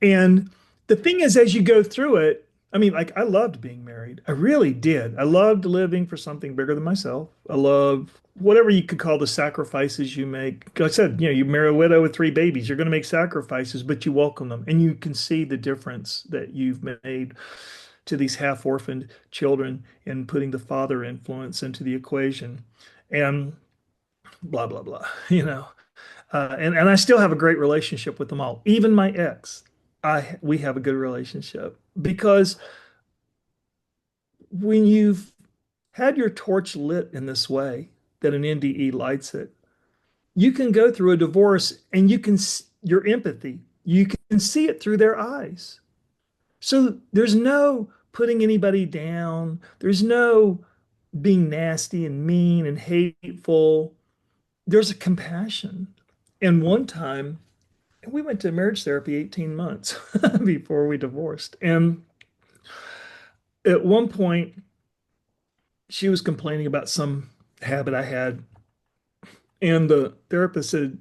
And the thing is, as you go through it, I mean, like I loved being married. I really did. I loved living for something bigger than myself. I love whatever you could call the sacrifices you make. Like I said, you marry a widow with three babies, you're going to make sacrifices, but you welcome them. And you can see the difference that you've made to these half-orphaned children in putting the father influence into the equation. And blah, blah, blah, and I still have a great relationship with them all. Even my ex, we have a good relationship because when you've had your torch lit in this way that an NDE lights it, you can go through a divorce and your empathy, you can see it through their eyes. So there's no putting anybody down. There's no being nasty and mean and hateful. There's a compassion. And one time, we went to marriage therapy 18 months before we divorced. And at one point, she was complaining about some habit I had. And the therapist said,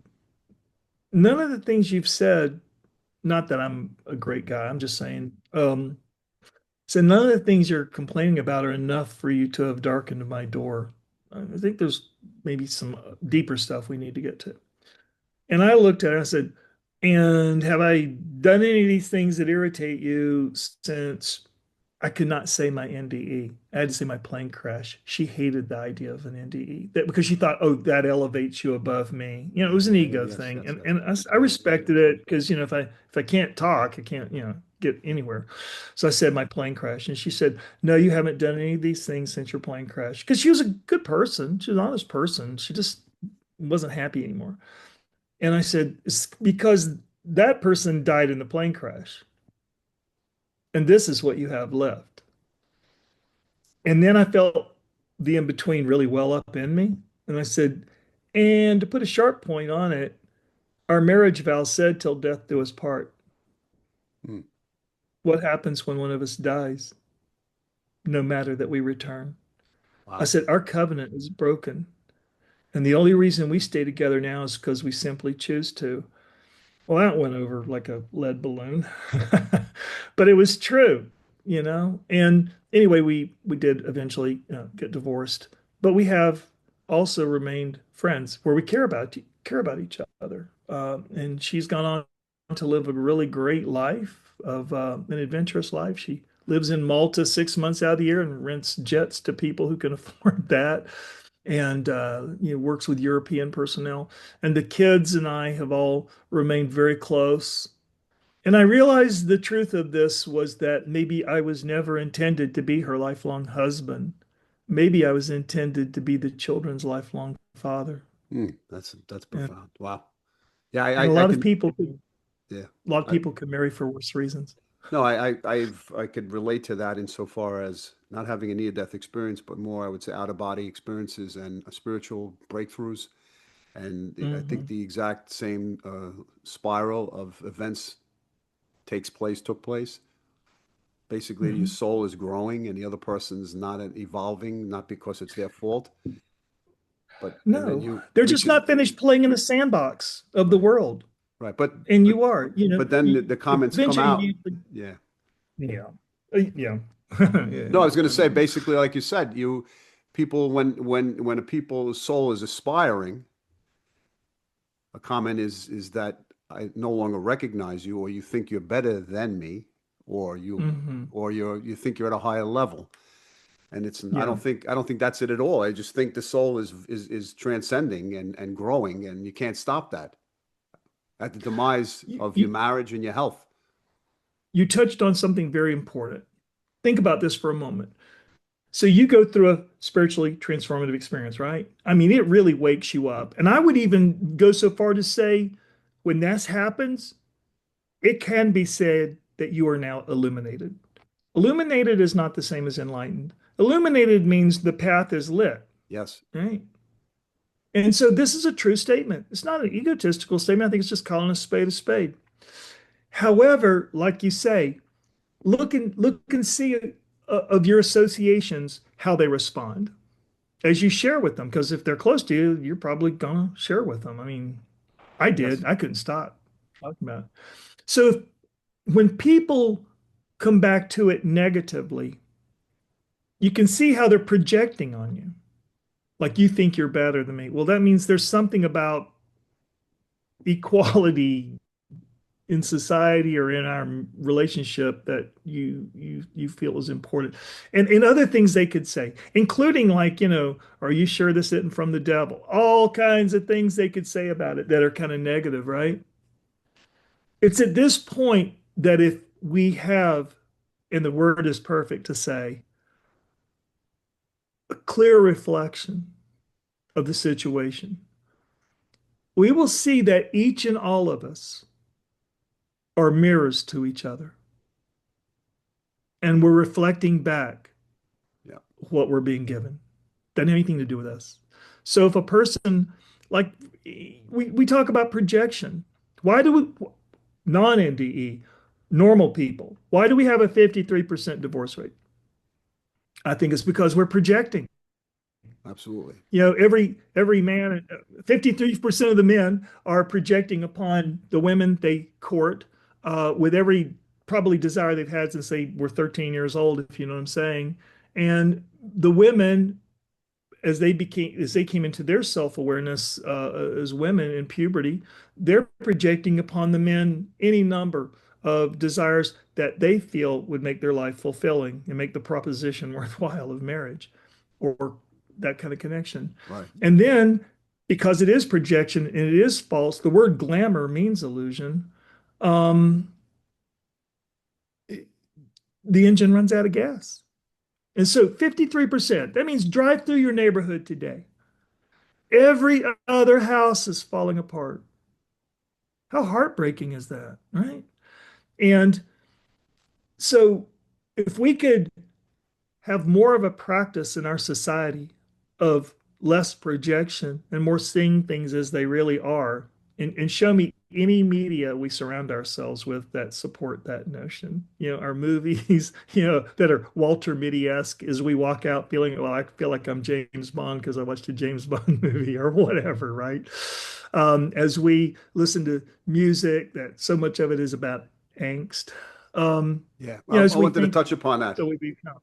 none of the things you've said, not that I'm a great guy, I'm just saying, so none of the things you're complaining about are enough for you to have darkened my door. I think there's maybe some deeper stuff we need to get to. And I looked at her and I said, and have I done any of these things that irritate you since I could not say my NDE? I had to say my plane crash. She hated the idea of an NDE because she thought, oh, that elevates you above me. It was an ego Yes, thing. that's And I respected it because, if I can't talk, I can't, get anywhere. So I said my plane crashed, and she said, "No, you haven't done any of these things since your plane crashed." Because she was a good person, she was an honest person. She just wasn't happy anymore. And I said, "It's because that person died in the plane crash, and this is what you have left." And then I felt the in between really well up in me, and I said, "And to put a sharp point on it, our marriage vow said, 'Till death do us part.' Hmm. What happens when one of us dies? No matter that we return." I Wow. said, "Our covenant is broken. And the only reason we stay together now is because we simply choose to." Well, that went over like a lead balloon. But it was true, you know? And anyway, we did eventually get divorced, but we have also remained friends where we care about each other. And she's gone on to live a really great life of an adventurous life. She lives in Malta 6 months out of the year and rents jets to people who can afford that, and works with European personnel. And the kids and I have all remained very close. And I realized the truth of this was that maybe I was never intended to be her lifelong husband. Maybe I was intended to be the children's lifelong father. Hmm. That's And, profound. Wow. Yeah, and yeah. a lot of I, people could marry for worse reasons. no, I could relate to that insofar as not having a near-death experience, but more, I would say, out-of-body experiences and spiritual breakthroughs. And I think Hmm. the exact same spiral of events took place. Basically, your Hmm. soul is growing and the other person's not evolving, not because it's their fault, but and then No, you they're reach just it. not finished playing in the sandbox of the Right, world. right. And But you are, but then the comments come eventually out. you, Yeah. yeah, yeah. No, I was Yeah. going to say basically, like you said, people when a people's soul is aspiring, a comment is that I no longer recognize you, or you think you're better than me, or Hmm. you think you're at a higher level. And Yeah. I don't think that's it at all. I just think the soul is transcending and growing, and you can't stop that at the demise You, of your you, marriage and your health. you touched on something very important. Think about this for a moment. So you go through a spiritually transformative experience, right? I mean, it really wakes you up. And I would even go so far to say when this happens, it can be said that you are now illuminated. Illuminated is not the same as enlightened. Illuminated means the path is lit, Yes. right? And so this is a true statement. It's not an egotistical statement. I think it's just calling a spade a spade. However, like you say, look and see of your associations how they respond as you share with them. Because if they're close to you, you're probably gonna share with them. I mean, I did. Yes. I couldn't stop talking about it. So when people come back to it negatively, you can see how they're projecting on you. Like you think you're better than me. Well, that means there's something about equality in society or in our relationship that you feel is important. And other things they could say, including like, are you sure this isn't from the devil? All kinds of things they could say about it that are kind of negative, right? It's at this point that if we have, and the word is perfect to say, a clear reflection of the situation, we will see that each and all of us are mirrors to each other. And we're reflecting back Yeah. what we're being given. Doesn't have anything to do with us. So if a person, like we talk about projection, why do we, non-NDE, normal people, why do we have a 53% divorce rate? I think it's because we're projecting. Absolutely. Every man, 53% of the men are projecting upon the women they court with every probably desire they've had since they were 13 years old, if you know what I'm saying. And the women, as they came into their self-awareness as women in puberty, they're projecting upon the men any number of desires that they feel would make their life fulfilling and make the proposition worthwhile of marriage or that kind of connection. Right. And then because it is projection and it is false, the word glamour means illusion. Um, the engine runs out of gas. And so 53%, that means drive through your neighborhood today. Every other house is falling apart. How heartbreaking is that, right? And so if we could have more of a practice in our society of less projection and more seeing things as they really are, and show me any media we surround ourselves with that support that notion. Our movies, that are Walter Mitty-esque as we walk out feeling, well, I feel like I'm James Bond because I watched a James Bond movie or whatever, right? As we listen to music, that so much of it is about angst. Yeah, I As we wanted to think, touch upon that. so we become.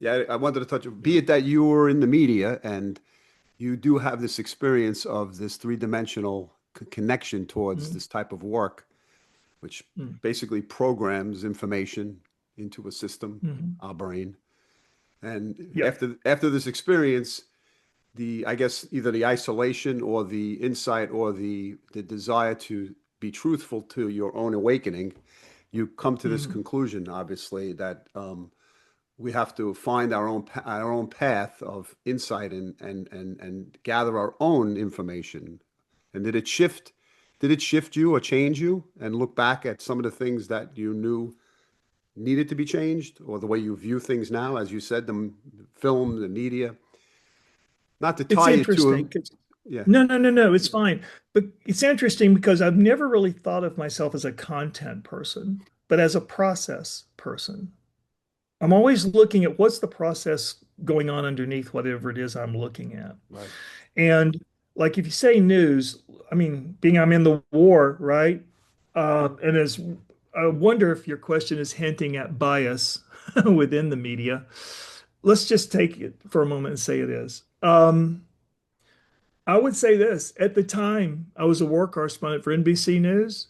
Yeah, I wanted to touch, be it that you were in the media and you do have this experience of this three-dimensional connection towards Mm, this type of work, which mm, basically programs information into a system, mhm. our brain. And Yep. after this experience, I guess either the isolation or the insight or the desire to be truthful to your own awakening, you come to this Mhm. conclusion, obviously, that we have to find our own path of insight and gather our own information. And did it shift you or change you and look back at some of the things that you knew needed to be changed or the way you view things now, as you said, the film, the media, not to It's tie you to interesting a, 'cause yeah, no, no, no, no, it's fine. But it's interesting because I've never really thought of myself as a content person, but as a process person. I'm always looking at what's the process going on underneath whatever it is I'm looking at. right. And like if you say news, I mean, being I'm in the war, right? And as I wonder if your question is hinting at bias within the media. Let's just take it for a moment and say it is. I would say this at the time I was a war correspondent for NBC News,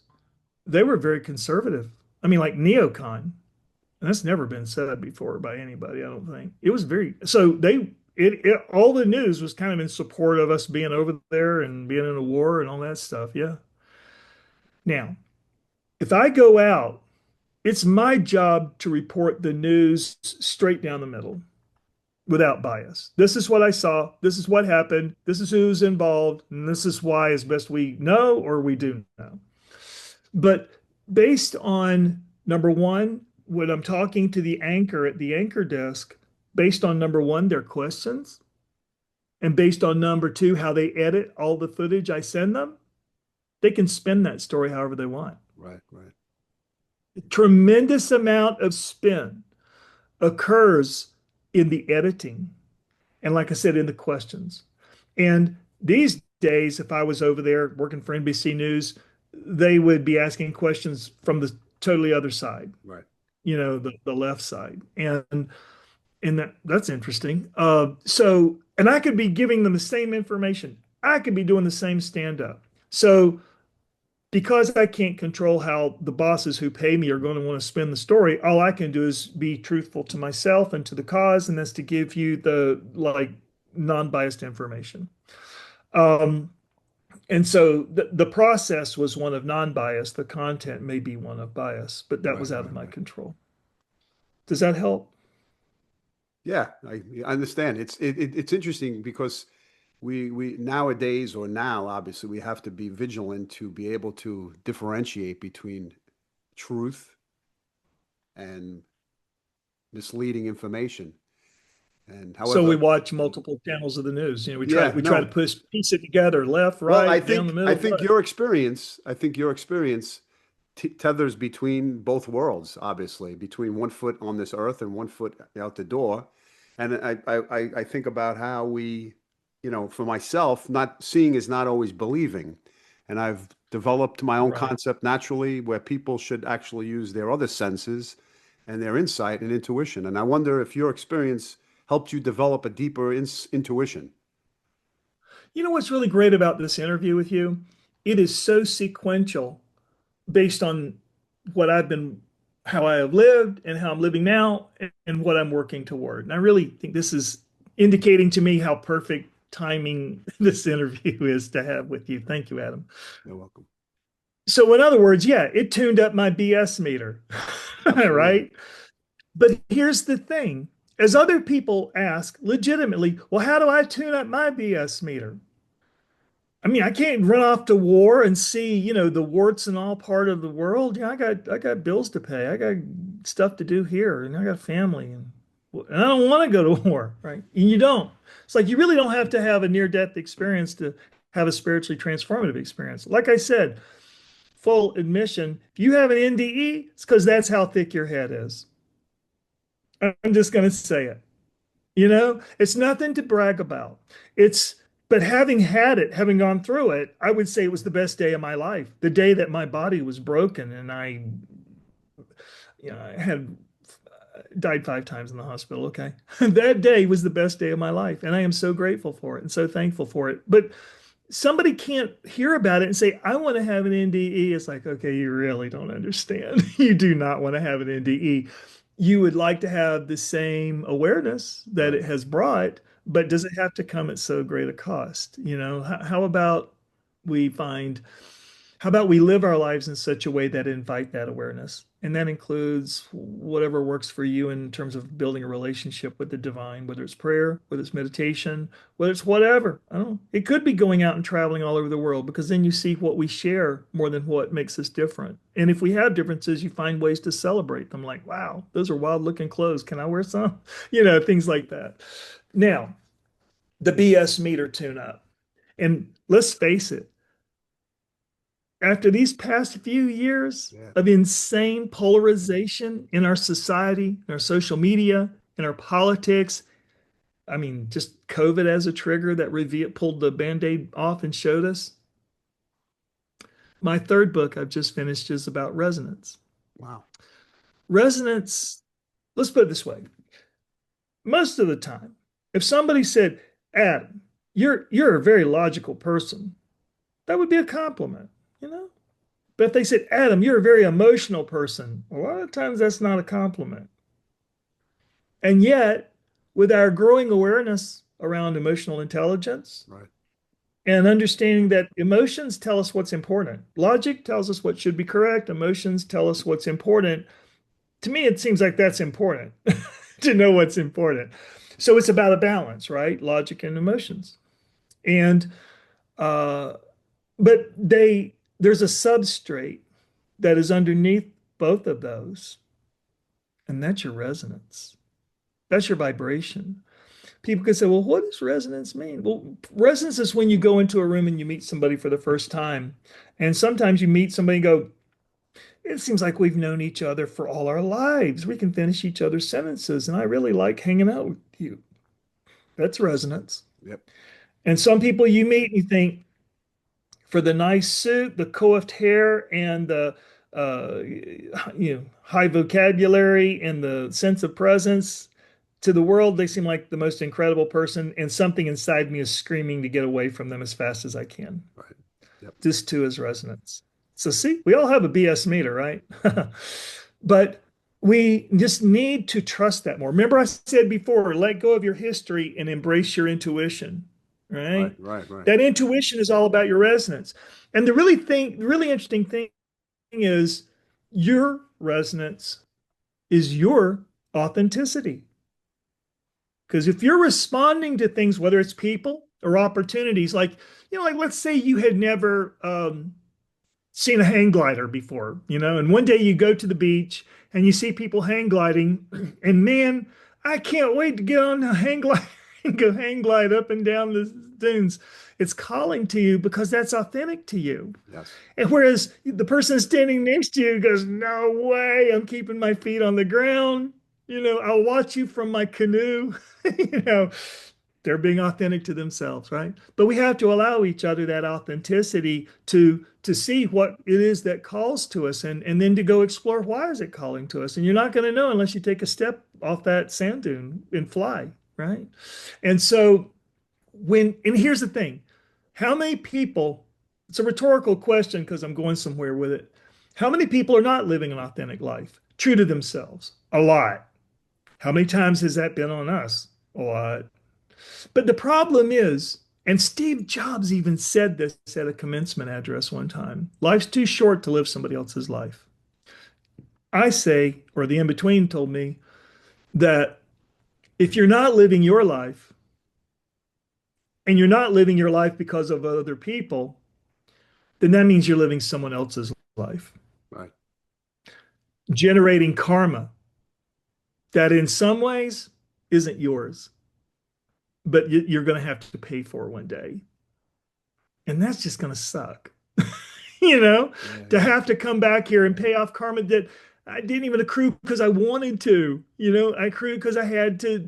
they were very conservative. I mean, like neocon. And that's never been said before by anybody, I don't think. It was very so all the news was kind of in support of us being over there and being in a war and all that stuff. Yeah. Now, if I go out, it's my job to report the news straight down the middle without bias. This is what I saw. This is what happened. This is who's involved. And this is why, as best we know or we do know. But based on number one, when I'm talking to the anchor at the anchor desk, based on number one, their questions, and based on number two, how they edit all the footage I send them, they can spin that story however they want. Right, right, A tremendous amount of spin occurs in the editing. And like I said, in the questions. And these days, if I was over there working for NBC News, they would be asking questions from the totally other side, right, the left side. And that's interesting. And I could be giving them the same information. I could be doing the same stand up. So because I can't control how the bosses who pay me are going to want to spin the story, all I can do is be truthful to myself and to the cause, and that's to give you the like non-biased information. Um, and so the process was one of non-bias. The content may be one of bias, but that right, was out of right, my right. control. Does that help? Yeah, I understand. It's interesting because we nowadays or now obviously we have to be vigilant to be able to differentiate between truth and misleading information. And So we however, watch multiple channels of the news. We try yeah, we try to no. piece it together, left, Well, right, down the I middle. think What? your experience tethers between both worlds, obviously, between one foot on this earth and one foot out the door. And I think about how we, for myself, not seeing is not always believing. And I've developed my own Right. concept naturally where people should actually use their other senses and their insight and intuition. And I wonder if your experience helped you develop a deeper intuition. You know what's really great about this interview with you? It is so sequential based on what I've been, how I have lived and how I'm living now and what I'm working toward. And I really think this is indicating to me how perfect timing this interview is to have with you. Thank you, Adam. You're welcome. So, in other words, yeah, it tuned up my BS meter, Absolutely. right? But here's the thing. As other people ask legitimately, well, how do I tune up my BS meter? I mean, I can't run off to war and see, the warts and all part of the world. I got bills to pay. I got stuff to do here, and I got family, and I don't want to go to war, right? And you don't. It's like you really don't have to have a near-death experience to have a spiritually transformative experience. Like I said, full admission, if you have an NDE, it's because that's how thick your head is. I'm just going to say it. It's nothing to brag about. But having had it, having gone through it, I would say it was the best day of my life. The day that my body was broken and I had died 5 times in the hospital. Okay. That day was the best day of my life. And I am so grateful for it and so thankful for it. But somebody can't hear about it and say, I want to have an NDE. It's like, okay, you really don't understand. You do not want to have an NDE. You would like to have the same awareness that Right. it has brought, but does it have to come at so great a cost? How about we find, how about we live our lives in such a way that invite that awareness? And that includes whatever works for you in terms of building a relationship with the divine, whether it's prayer, whether it's meditation, whether it's whatever. I don't know. It could be going out and traveling all over the world because then you see what we share more than what makes us different. And if we have differences, you find ways to celebrate them. Like, wow, those are wild looking clothes. Can I wear some? Things like that. Now, the BS meter tune up. And let's face it, after these past few years Yeah. of insane polarization in our society, in our social media, in our politics, I mean, just COVID as a trigger that pulled the band-aid off and showed us. My third book I've just finished is about resonance. Wow. Resonance, let's put it this way. Most of the time, if somebody said, Adam, you're a very logical person, that would be a compliment, you know? But if they said, Adam, you're a very emotional person, a lot of times that's not a compliment. And yet, with our growing awareness around emotional intelligence Right. and understanding that emotions tell us what's important, logic tells us what should be correct, emotions tell us what's important. To me, it seems like that's important to know what's important. So it's about a balance, right? Logic and emotions. And, uh, but there's a substrate that is underneath both of those, and that's your resonance. That's your vibration. People could say, well, what does resonance mean? Well, resonance is when you go into a room and you meet somebody for the first time. And sometimes you meet somebody and go, it seems like we've known each other for all our lives. We can finish each other's sentences, and I really like hanging out with you. That's resonance. Yep. And some people you meet and you think, for the nice suit, the coiffed hair, and the high vocabulary and the sense of presence, to the world, they seem like the most incredible person, and something inside me is screaming to get away from them as fast as I can. Right. Yep. This too is resonance. So, see, we all have a BS meter, right? But we just need to trust that more. Remember, I said before, let go of your history and embrace your intuition, Right. right? Right. Right. That intuition is all about your resonance. And the really interesting thing is your resonance is your authenticity. Because if you're responding to things, whether it's people or opportunities, like let's say you had never seen a hang glider before, and one day you go to the beach and you see people hang gliding, and man, I can't wait to get on the hang glider and go hang glide up and down the dunes. It's calling to you because that's authentic to you. Yes. And whereas the person standing next to you goes, no way, I'm keeping my feet on the ground. I'll watch you from my canoe. you know, they're being authentic to themselves, right? But we have to allow each other that authenticity to see what it is that calls to us, and then to go explore why is it calling to us. And you're not going to know unless you take a step off that sand dune and fly, right? And so and here's the thing, how many people, it's a rhetorical question because I'm going somewhere with it. How many people are not living an authentic life, true to themselves? A lot. How many times has that been on us? A lot. But the problem is, and Steve Jobs even said this at a commencement address one time, life's too short to live somebody else's life. I say, or the in between told me, that if you're not living your life and you're not living your life because of other people, then that means you're living someone else's life, Right. generating karma that in some ways isn't yours, but you're going to have to pay for one day. And that's just going to suck, you know, Yeah. to Yeah. have to come back here and pay off karma that I didn't even accrue because I wanted to, I accrued because I had to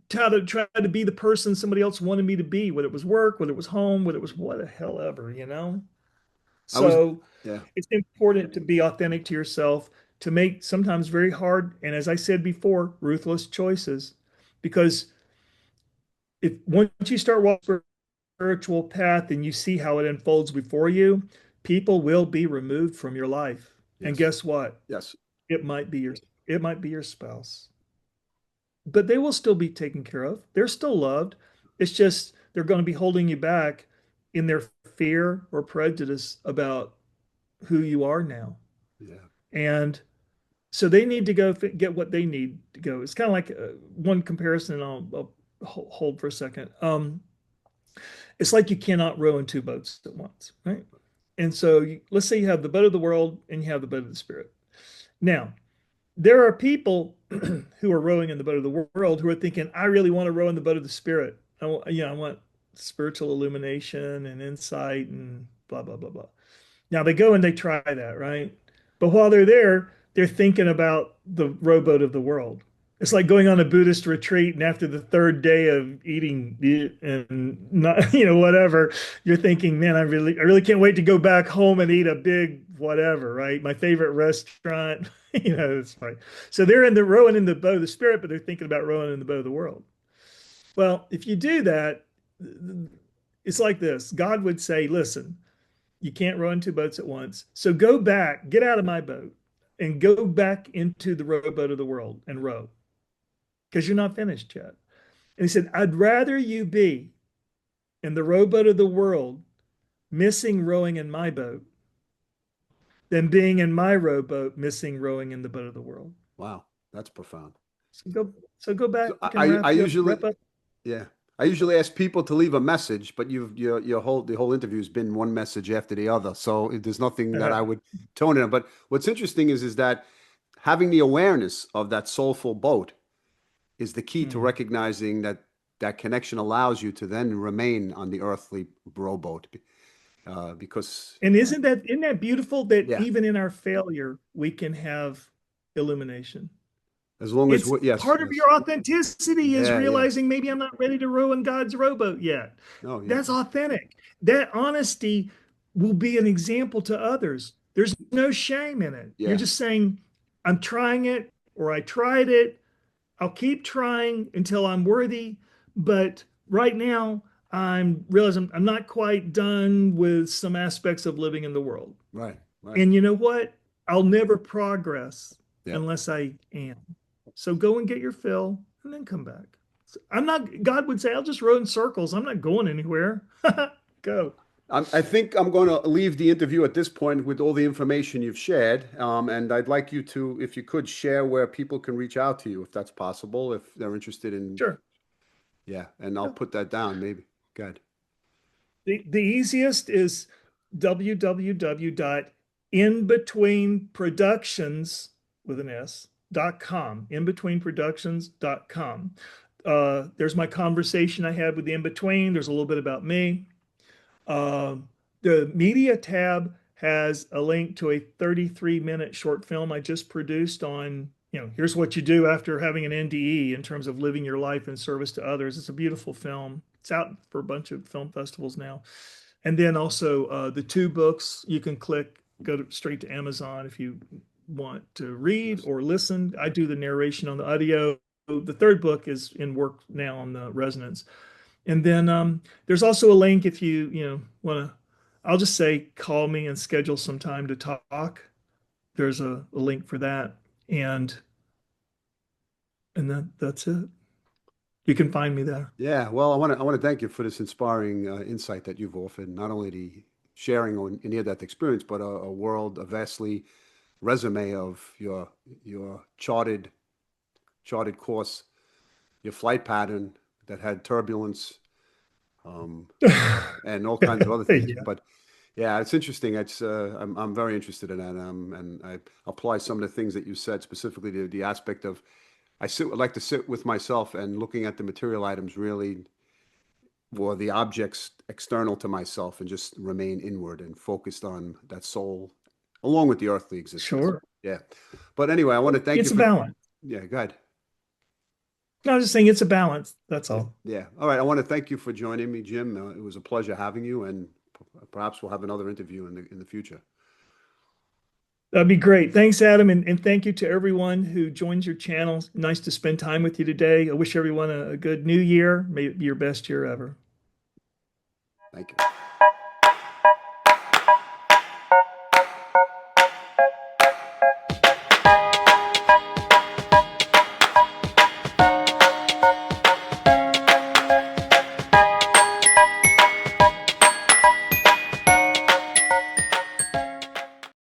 try to be the person somebody else wanted me to be, whether it was work, whether it was home, whether it was what the hell ever. I was, So yeah. it's important to be authentic to yourself, to make sometimes very hard, and as I said before, ruthless choices. Because if once you start walking spiritual path and you see how it unfolds before you, people will be removed from your life. And Yes. guess what? Yes. It might be your it might be your spouse. But they will still be taken care of. They're still loved. It's just they're going to be holding you back in their fear or prejudice about who you are now. Yeah. And so they need to go get what they need to go. It's kind of like one comparison, and I'll hold for a second. It's like you cannot row in two boats at once, right? And so let's say you have the boat of the world and you have the boat of the spirit. Now, there are people who are rowing in the boat of the world who are thinking, I really want to row in the boat of the spirit. I want spiritual illumination and insight and blah, blah, blah, blah. Now they go and they try that, right? But while they're there, they're thinking about the rowboat of the world. It's like going on a Buddhist retreat, and after the third day of eating and not, whatever, you're thinking, man, I really can't wait to go back home and eat a big whatever, right? My favorite restaurant, it's fine. So they're in the rowing in the boat of the spirit, but they're thinking about rowing in the boat of the world. Well, if you do that, it's like this. God would say, listen, you can't row in two boats at once. So go back, get out of my boat, and go back into the rowboat of the world and row because you're not finished yet. And he said, I'd rather you be in the rowboat of the world, missing rowing in my boat, than being in my rowboat, missing rowing in the boat of the world. Wow. That's profound. So go back So and I usually, wrap up. yeah, I usually ask people to leave a message, but the whole interview has been one message after the other. So there's nothing that I would tone in. But what's interesting is that having the awareness of that soulful boat is the key to Mhm. recognizing that that connection allows you to then remain on the earthly rowboat. Because And isn't that beautiful that yeah, even in our failure, we can have illumination? as long as It's we, yes, part of yes, your authenticity is yeah, yeah, realizing maybe I'm not ready to row in God's rowboat yet. no, yeah, That's authentic. That honesty will be an example to others. There's no shame in it. You're yeah, just saying, I'm trying it, or I tried it. I'll keep trying until I'm worthy. But right now, I'm realizing I'm not quite done with some aspects of living in the world. right, right, And you know what? I'll never progress yeah. unless I am. So go and get your fill and then come back. I'm not, God would say, I'll just row in circles. I'm not going anywhere. Go. I think I'm going to leave the interview at this point with all the information you've shared. And I'd like you to, if you could, share where people can reach out to you, if that's possible, if they're interested in, Sure. yeah. And I'll Yeah. put that down, maybe. Good. The easiest is www.inbetweenproductions with an S.com, inbetweenproductions.com. There's my conversation I had with the in between. There's a little bit about me. Um, the media tab has a link to a 33-minute short film I just produced on, here's what you do after having an NDE in terms of living your life in service to others. It's a beautiful film. It's out for a bunch of film festivals now. And then also the two books you can straight to Amazon if you want to read Yes. or listen. I do the narration on the audio. The third book is in work now on the resonance. And then there's also a link if you want to, I'll just say call me and schedule some time to talk. There's a link for that. And that's it. You can find me there. Yeah. Well, I want to thank you for this inspiring insight that you've offered, not only the sharing on near-death experience, but a vastly resume of your charted charted course, your flight pattern that had turbulence, and all kinds of other things. Yeah, But yeah, it's interesting. I'm very interested in that, and I apply some of the things that you said, specifically the aspect of like to sit with myself and looking at the material items really, or the objects external to myself, and just remain inward and focused on that soul, along with the earthly existence. sure. Yeah. But anyway, I want to thank you It's a for. balance. Yeah, go ahead. No, I was just saying it's a balance. That's Yeah, all. yeah. All right. I want to thank you for joining me, Jim. It was a pleasure having you, and perhaps we'll have another interview in the future. That'd be great. Thanks, Adam. And thank you to everyone who joins your channel. Nice to spend time with you today. I wish everyone a good new year. May it be your best year ever. Thank you.